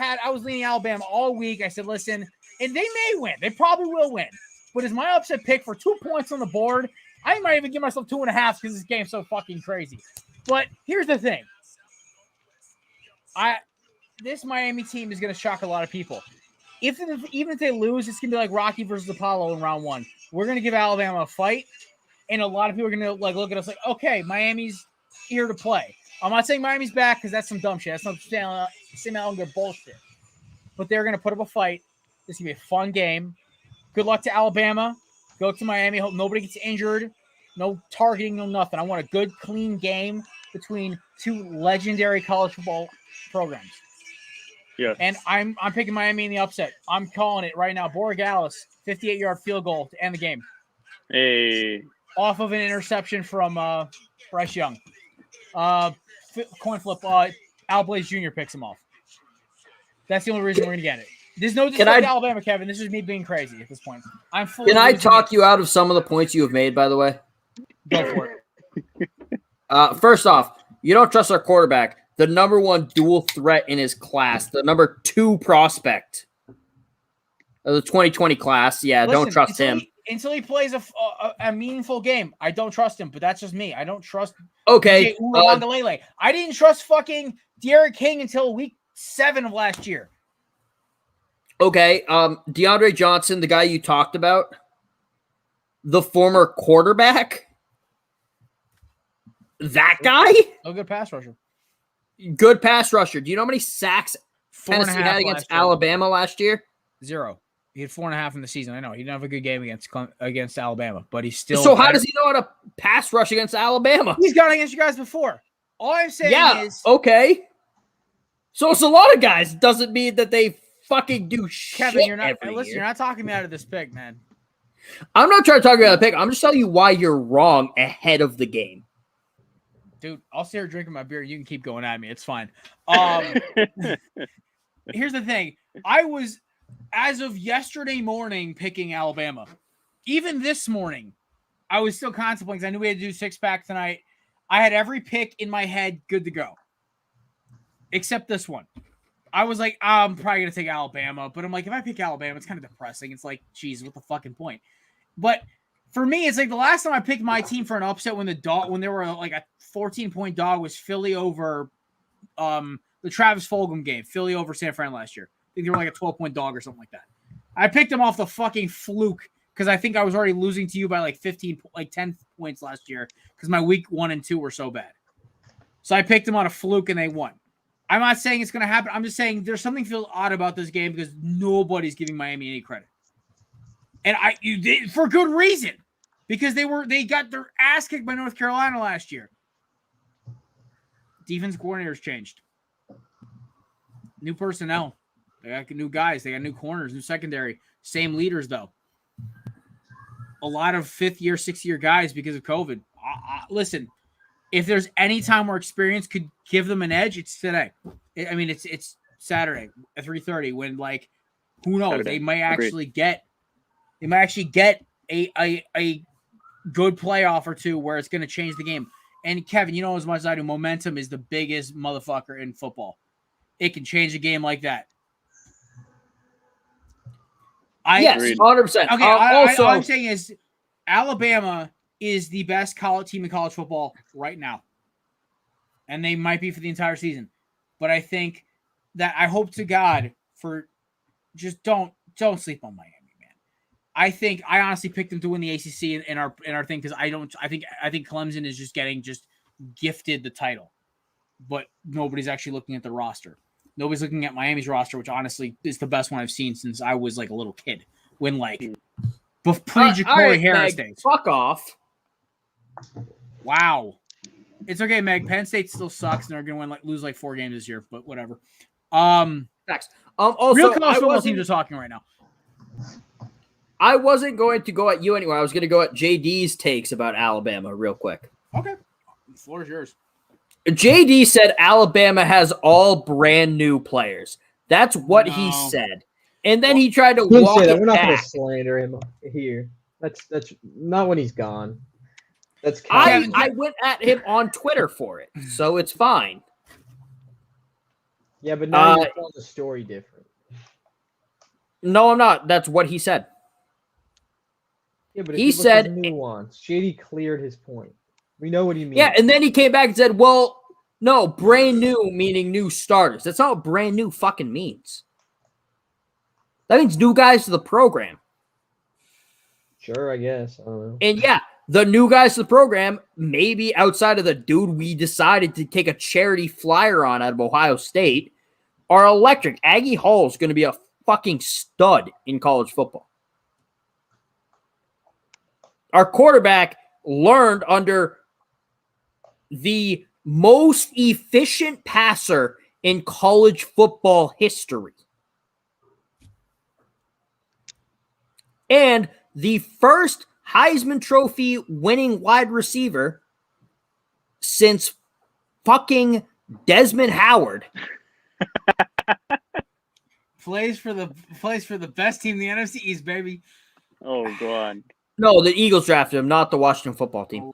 leaning Alabama all week. I said, listen, and they may win. They probably will win. But as my upset pick for 2 points on the board, I might even give myself 2.5 because this game's so fucking crazy. But here's the thing. This Miami team is going to shock a lot of people. Even if they lose, it's going to be like Rocky versus Apollo in round 1. We're going to give Alabama a fight, and a lot of people are going to look at us like, okay, Miami's here to play. I'm not saying Miami's back because that's some dumb shit. That's some Sam Ellinger bullshit. But they're going to put up a fight. This is going to be a fun game. Good luck to Alabama. Go to Miami. Hope nobody gets injured. No targeting, no nothing. I want a good, clean game between two legendary college football programs. Yeah. And I'm picking Miami in the upset. I'm calling it right now. Borregales, 58-yard field goal to end the game. Hey. Off of an interception from Bryce Young. Coin flip. Al Blaze Jr. picks him off. That's the only reason we're going to get it. There's no disrespect to Alabama, Kevin. This is me being crazy at this point. I'm fully. Can I talk you out of some of the points you have made, by the way? Go for it. First off, you don't trust our quarterback, the number 1 dual threat in his class, the number 2 prospect of the 2020 class. Yeah, Listen, don't trust him. Until he plays a meaningful game, I don't trust him, but that's just me. I don't trust Okay. I didn't trust fucking De'Aaron King until week 7 of last year. Okay, DeAndre Johnson, the guy you talked about, the former quarterback, that guy? Oh, good pass rusher. Good pass rusher. Do you know how many sacks Tennessee had against Alabama last year? 0. He had 4.5 in the season. I know he didn't have a good game against Alabama, but he's still. So how does he know how to pass rush against Alabama? He's gone against you guys before. All I'm saying is, okay. So it's a lot of guys. Doesn't mean that they fucking do shit. Kevin, you're not talking me out of this pick, man. I'm not trying to talk about the pick. I'm just telling you why you're wrong ahead of the game. Dude, I'll sit here drinking my beer. You can keep going at me. It's fine. Here's the thing. I was, as of yesterday morning, picking Alabama. Even this morning, I was still contemplating because I knew we had to do 6-pack tonight. I had every pick in my head good to go. Except this one. I was like, I'm probably going to take Alabama. But I'm like, if I pick Alabama, it's kind of depressing. It's like, geez, what the fucking point? But for me, it's like the last time I picked my team for an upset when they were like a 14-point dog was Philly over the Travis Fulgham game. Philly over San Fran last year. I think they were like a 12-point dog or something like that. I picked them off the fucking fluke because I think I was already losing to you by like 10 points last year because my week 1 and 2 were so bad. So I picked them on a fluke and they won. I'm not saying it's going to happen. I'm just saying there's something feels odd about this game because nobody's giving Miami any credit. And you did for good reason. Because they got their ass kicked by North Carolina last year. Defense coordinators changed. New personnel. They got new guys. They got new corners, new secondary. Same leaders, though. A lot of 5th-year, 6th-year guys because of COVID. Listen, if there's any time where experience could give them an edge, it's today. It's Saturday at 3:30 when, like, who knows? Saturday. They might actually get a good playoff or two where it's going to change the game. And Kevin, you know as much as I do, momentum is the biggest motherfucker in football. It can change a game like that. Yes, 100%. Okay, all I'm saying is Alabama is the best college team in college football right now. And they might be for the entire season. But I think that I hope to God for just don't sleep on Miami. I honestly picked them to win the ACC in our thing because I think Clemson is just getting gifted the title, but nobody's actually looking at the roster. Nobody's looking at Miami's roster, which honestly is the best one I've seen since I was like a little kid. When like pre-Ja'Cory Harris days. Fuck off. Wow. It's okay, Meg. Penn State still sucks, and they're gonna lose like 4 games this year, but whatever. Next. Also, real college football teams are talking right now. I wasn't going to go at you anyway. I was going to go at JD's takes about Alabama real quick. Okay. The floor is yours. JD said Alabama has all brand new players. That's what he said. And then he tried to walk it We're not going back. to slander him here. That's not when he's gone. That's I went at him on Twitter for it, so it's fine. Yeah, but now you're telling the story different. No, I'm not. That's what he said. Yeah, but if he said nuance. Shady cleared his point. We know what he means. Yeah, and then he came back and said, well, no, brand new meaning new starters. That's not what brand new fucking means. That means new guys to the program. Sure, I guess. I don't know. And yeah, the new guys to the program, maybe outside of the dude we decided to take a charity flyer on out of Ohio State, are electric. Aggie Hall is going to be a fucking stud in college football. Our quarterback learned under the most efficient passer in college football history. And the first Heisman Trophy winning wide receiver since fucking Desmond Howard. Plays for the best team in the NFC East, baby. Oh God. No, the Eagles drafted him, not the Washington football team.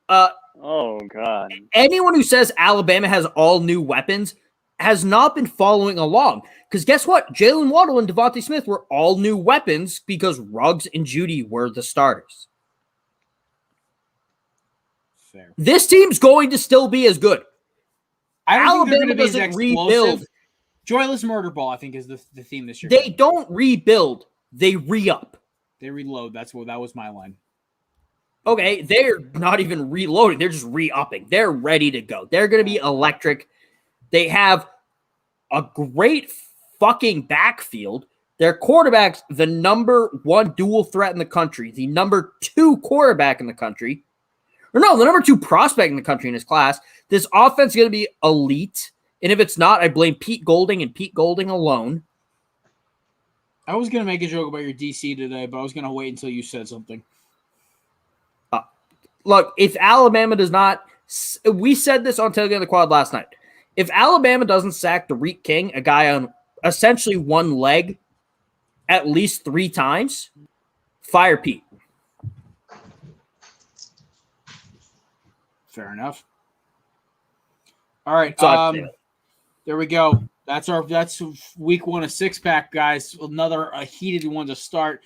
Oh God. Anyone who says Alabama has all new weapons has not been following along. Because guess what? Jalen Waddle and Devontae Smith were all new weapons because Ruggs and Judy were the starters. Fair. This team's going to still be as good. I don't think they're Alabama going to be as doesn't explosive. rebuild. Joyless murder ball, I think, is the theme this year. They don't rebuild. They re-up. They reload. That was my line. Okay, they're not even reloading. They're just re-upping. They're ready to go. They're going to be electric. They have a great fucking backfield. Their quarterback's the number 1 dual threat in the country, the number 2 quarterback in the country. Or no, the number 2 prospect in the country in his class. This offense is going to be elite. And if it's not, I blame Pete Golding and Pete Golding alone. I was going to make a joke about your DC today, but I was going to wait until you said something. Look, if Alabama does not, we said this on Tailgate the Quad last night. If Alabama doesn't sack Derek King, a guy on essentially one leg, at least 3 times, fire Pete. Fair enough. All right. There we go. That's week 1 of 6-pack, guys. Another heated one to start.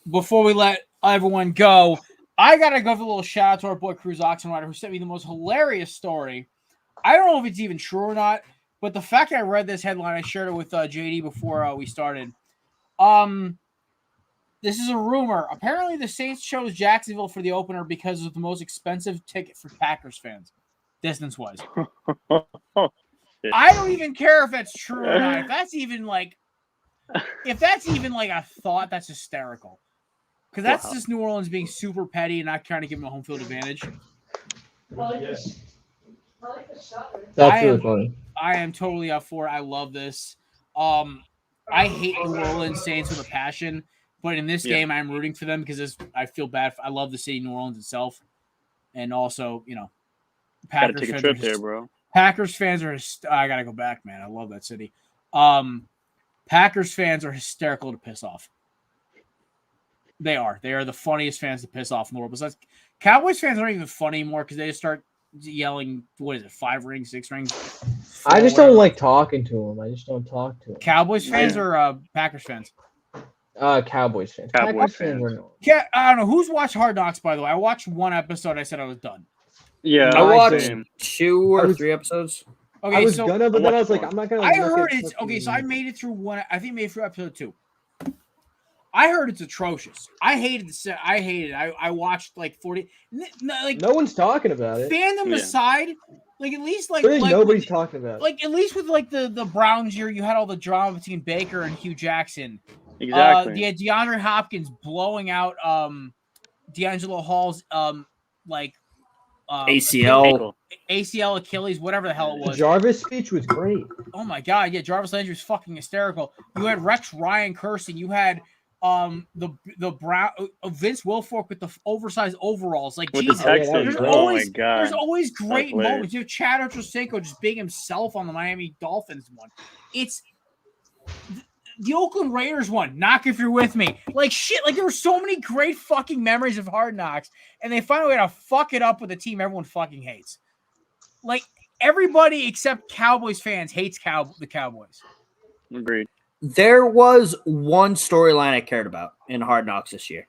Before we let everyone go, I gotta give a little shout out to our boy Cruz Oxenrider, who sent me the most hilarious story. I don't know if it's even true or not, but the fact I read this headline, I shared it with JD before we started. This is a rumor. Apparently, the Saints chose Jacksonville for the opener because of the most expensive ticket for Packers fans, distance-wise. I don't even care if that's true or not. If that's even like a thought, that's hysterical. Because that's just New Orleans being super petty and not trying to give them a home field advantage. That's really funny. I am totally up for it. I love this. I hate New Orleans Saints with a passion, but in this game, I'm rooting for them because I feel bad. I love the city, New Orleans itself, and also, Packers gotta take a trip there, bro. Packers fans are. I gotta go back, man. I love that city. Packers fans are hysterical to piss off. They are. They are the funniest fans to piss off in the world. Besides, Cowboys fans aren't even funny anymore because they just start yelling. What is it? 5 rings, 6 rings. I just don't like talking to them. I just don't talk to them. Cowboys fans or Packers fans? Cowboys fans. Cowboys fans. Yeah, I don't know who's watched Hard Knocks. By the way, I watched 1 episode. I said I was done. Yeah, I watched same. 2 or 3 episodes. Okay, I was so gonna, but then I was like, I'm not gonna. I heard it's okay. So I made it through 1. I think I made it through episode 2. I heard it's atrocious. I hated the. I hated it. I watched like 40. Like no one's talking about it. Fandom aside, like at least like nobody's talking about it. Like at least with like the Browns year, you had all the drama between Baker and Hugh Jackson. Exactly. You had DeAndre Hopkins blowing out D'Angelo Hall's ACL, Achilles, whatever the hell it was. Jarvis' speech was great. Oh my god, yeah, Jarvis Landry was fucking hysterical. You had Rex Ryan cursing. You had the Brown Vince Wilfork with the oversized overalls. Like with Jesus, the Texans. There's always great moments. You have Chad Ochocinco just being himself on the Miami Dolphins one. It's the Oakland Raiders one. Knock if you're with me. Like shit. Like there were so many great fucking memories of Hard Knocks, and they find a way to fuck it up with a team everyone fucking hates. Like everybody except Cowboys fans hates the Cowboys. Agreed. There was one storyline I cared about in Hard Knocks this year.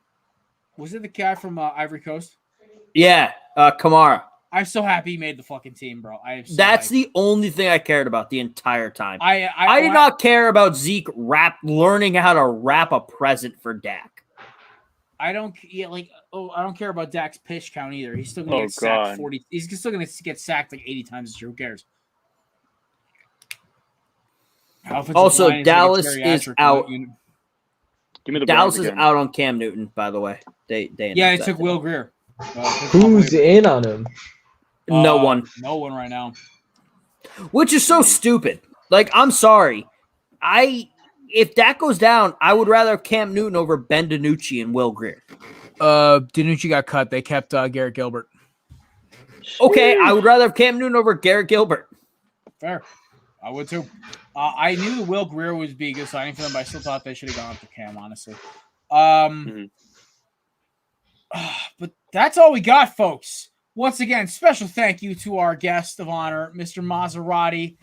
Was it the guy from Ivory Coast? Yeah, Kamara. I'm so happy he made the fucking team, bro. That's the only thing I cared about the entire time. I did not care about Zeke learning how to wrap a present for Dak. I don't care about Dak's pitch count either. He's still gonna get sacked 40. He's still gonna get sacked like 80 times this year. Who cares? Also, Dallas is out. Give me the Dallas is out on Cam Newton, by the way. They took Will Grier. Who's in on him? No one. No one right now. Which is so stupid. Like, I'm sorry. If that goes down, I would rather have Cam Newton over Ben DiNucci and Will Grier. DiNucci got cut. They kept Garrett Gilbert. Okay, I would rather have Cam Newton over Garrett Gilbert. Fair. I would too. I knew the Will Grier was be a good signing for them, but I still thought they should have gone up to Cam, honestly. But that's all we got, folks. Once again, special thank you to our guest of honor, Mr. Maserati.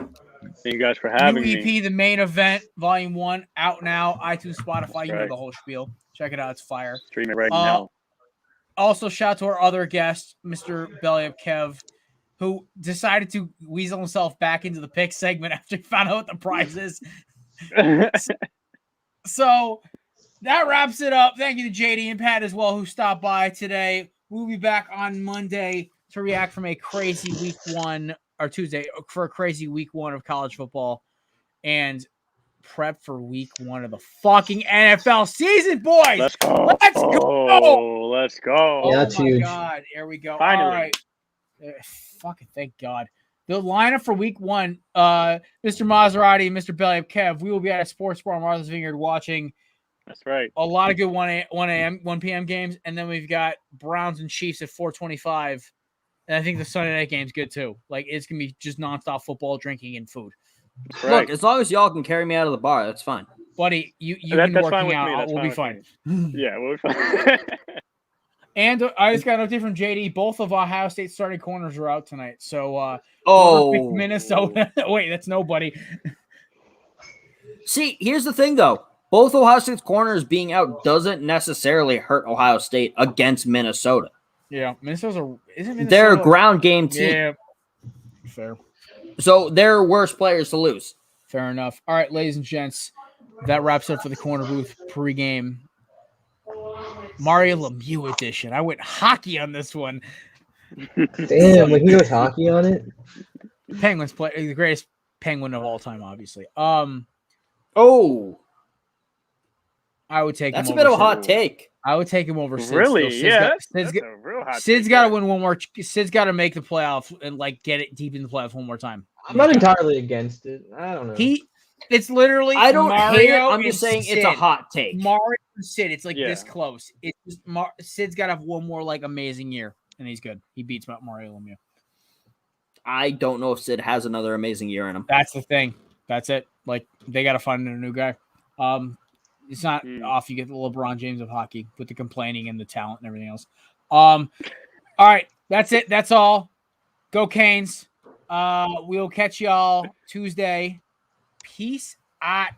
Thank you guys for having New EP, me. The Main Event, Volume 1, out now. iTunes, Spotify, That's you know right. the whole spiel. Check it out. It's fire. Stream it right now. Also, shout out to our other guest, Mr. Belly Up Kev, who decided to weasel himself back into the pick segment after he found out what the prize is. So that wraps it up. Thank you to JD and Pat as well, who stopped by today. We'll be back on Monday to react from a crazy week one, or Tuesday for a crazy week one of college football and prep for week one of the fucking NFL season, boys. Let's go. Let's go. Let's go. Yeah, that's Oh my huge. God. Here we go. Finally. All right. Fucking thank God. The lineup for week one, Mr. Maserati and Mr. Belly Up Kev, we will be at a sports bar on Martha's Vineyard watching That's right. a lot of good 1 p.m. games. And then we've got Browns and Chiefs at 4:25. And I think the Sunday night game's good too. Like, it's going to be just nonstop football, drinking, and food. That's right. Look, as long as y'all can carry me out of the bar, that's fine. Buddy, you've That's been fine working with out. me. That's We'll be with fine. me. Yeah, we'll be fine. And I just got an update from JD. Both of Ohio State starting corners are out tonight. So, Minnesota. Wait, that's nobody. See, here's the thing, though. Both Ohio State's corners being out doesn't necessarily hurt Ohio State against Minnesota. Yeah, isn't Minnesota? They're a ground game team. Yeah, fair. So they're worse players to lose. Fair enough. All right, ladies and gents, that wraps up for the Corner Booth pregame. Mario Lemieux edition. I went hockey on this one. Damn, when he goes hockey on it. Penguins play the greatest Penguin of all time, obviously. Oh, I would take that's him a bit of a over hot take. I would take him over Sid. Really? Sid's Yeah. got- That's a real hot Sid's take got to there. win one more. Sid's got to make the playoffs and like get it deep in the playoffs one more time. I'm not entirely against it. I don't know. It's literally. I don't Mario hate it. I'm just and saying it's a Sid. hot take. Mario and Sid. It's like Yeah. this close. It's just Sid's got to have one more like amazing year, and he's good. He beats Mario Lemieux. I don't know if Sid has another amazing year in him. That's the thing. That's it. Like they got to find a new guy. It's not off. You get the LeBron James of hockey with the complaining and the talent and everything else. All right, that's it. That's all. Go Canes. We'll catch y'all Tuesday. Peace out.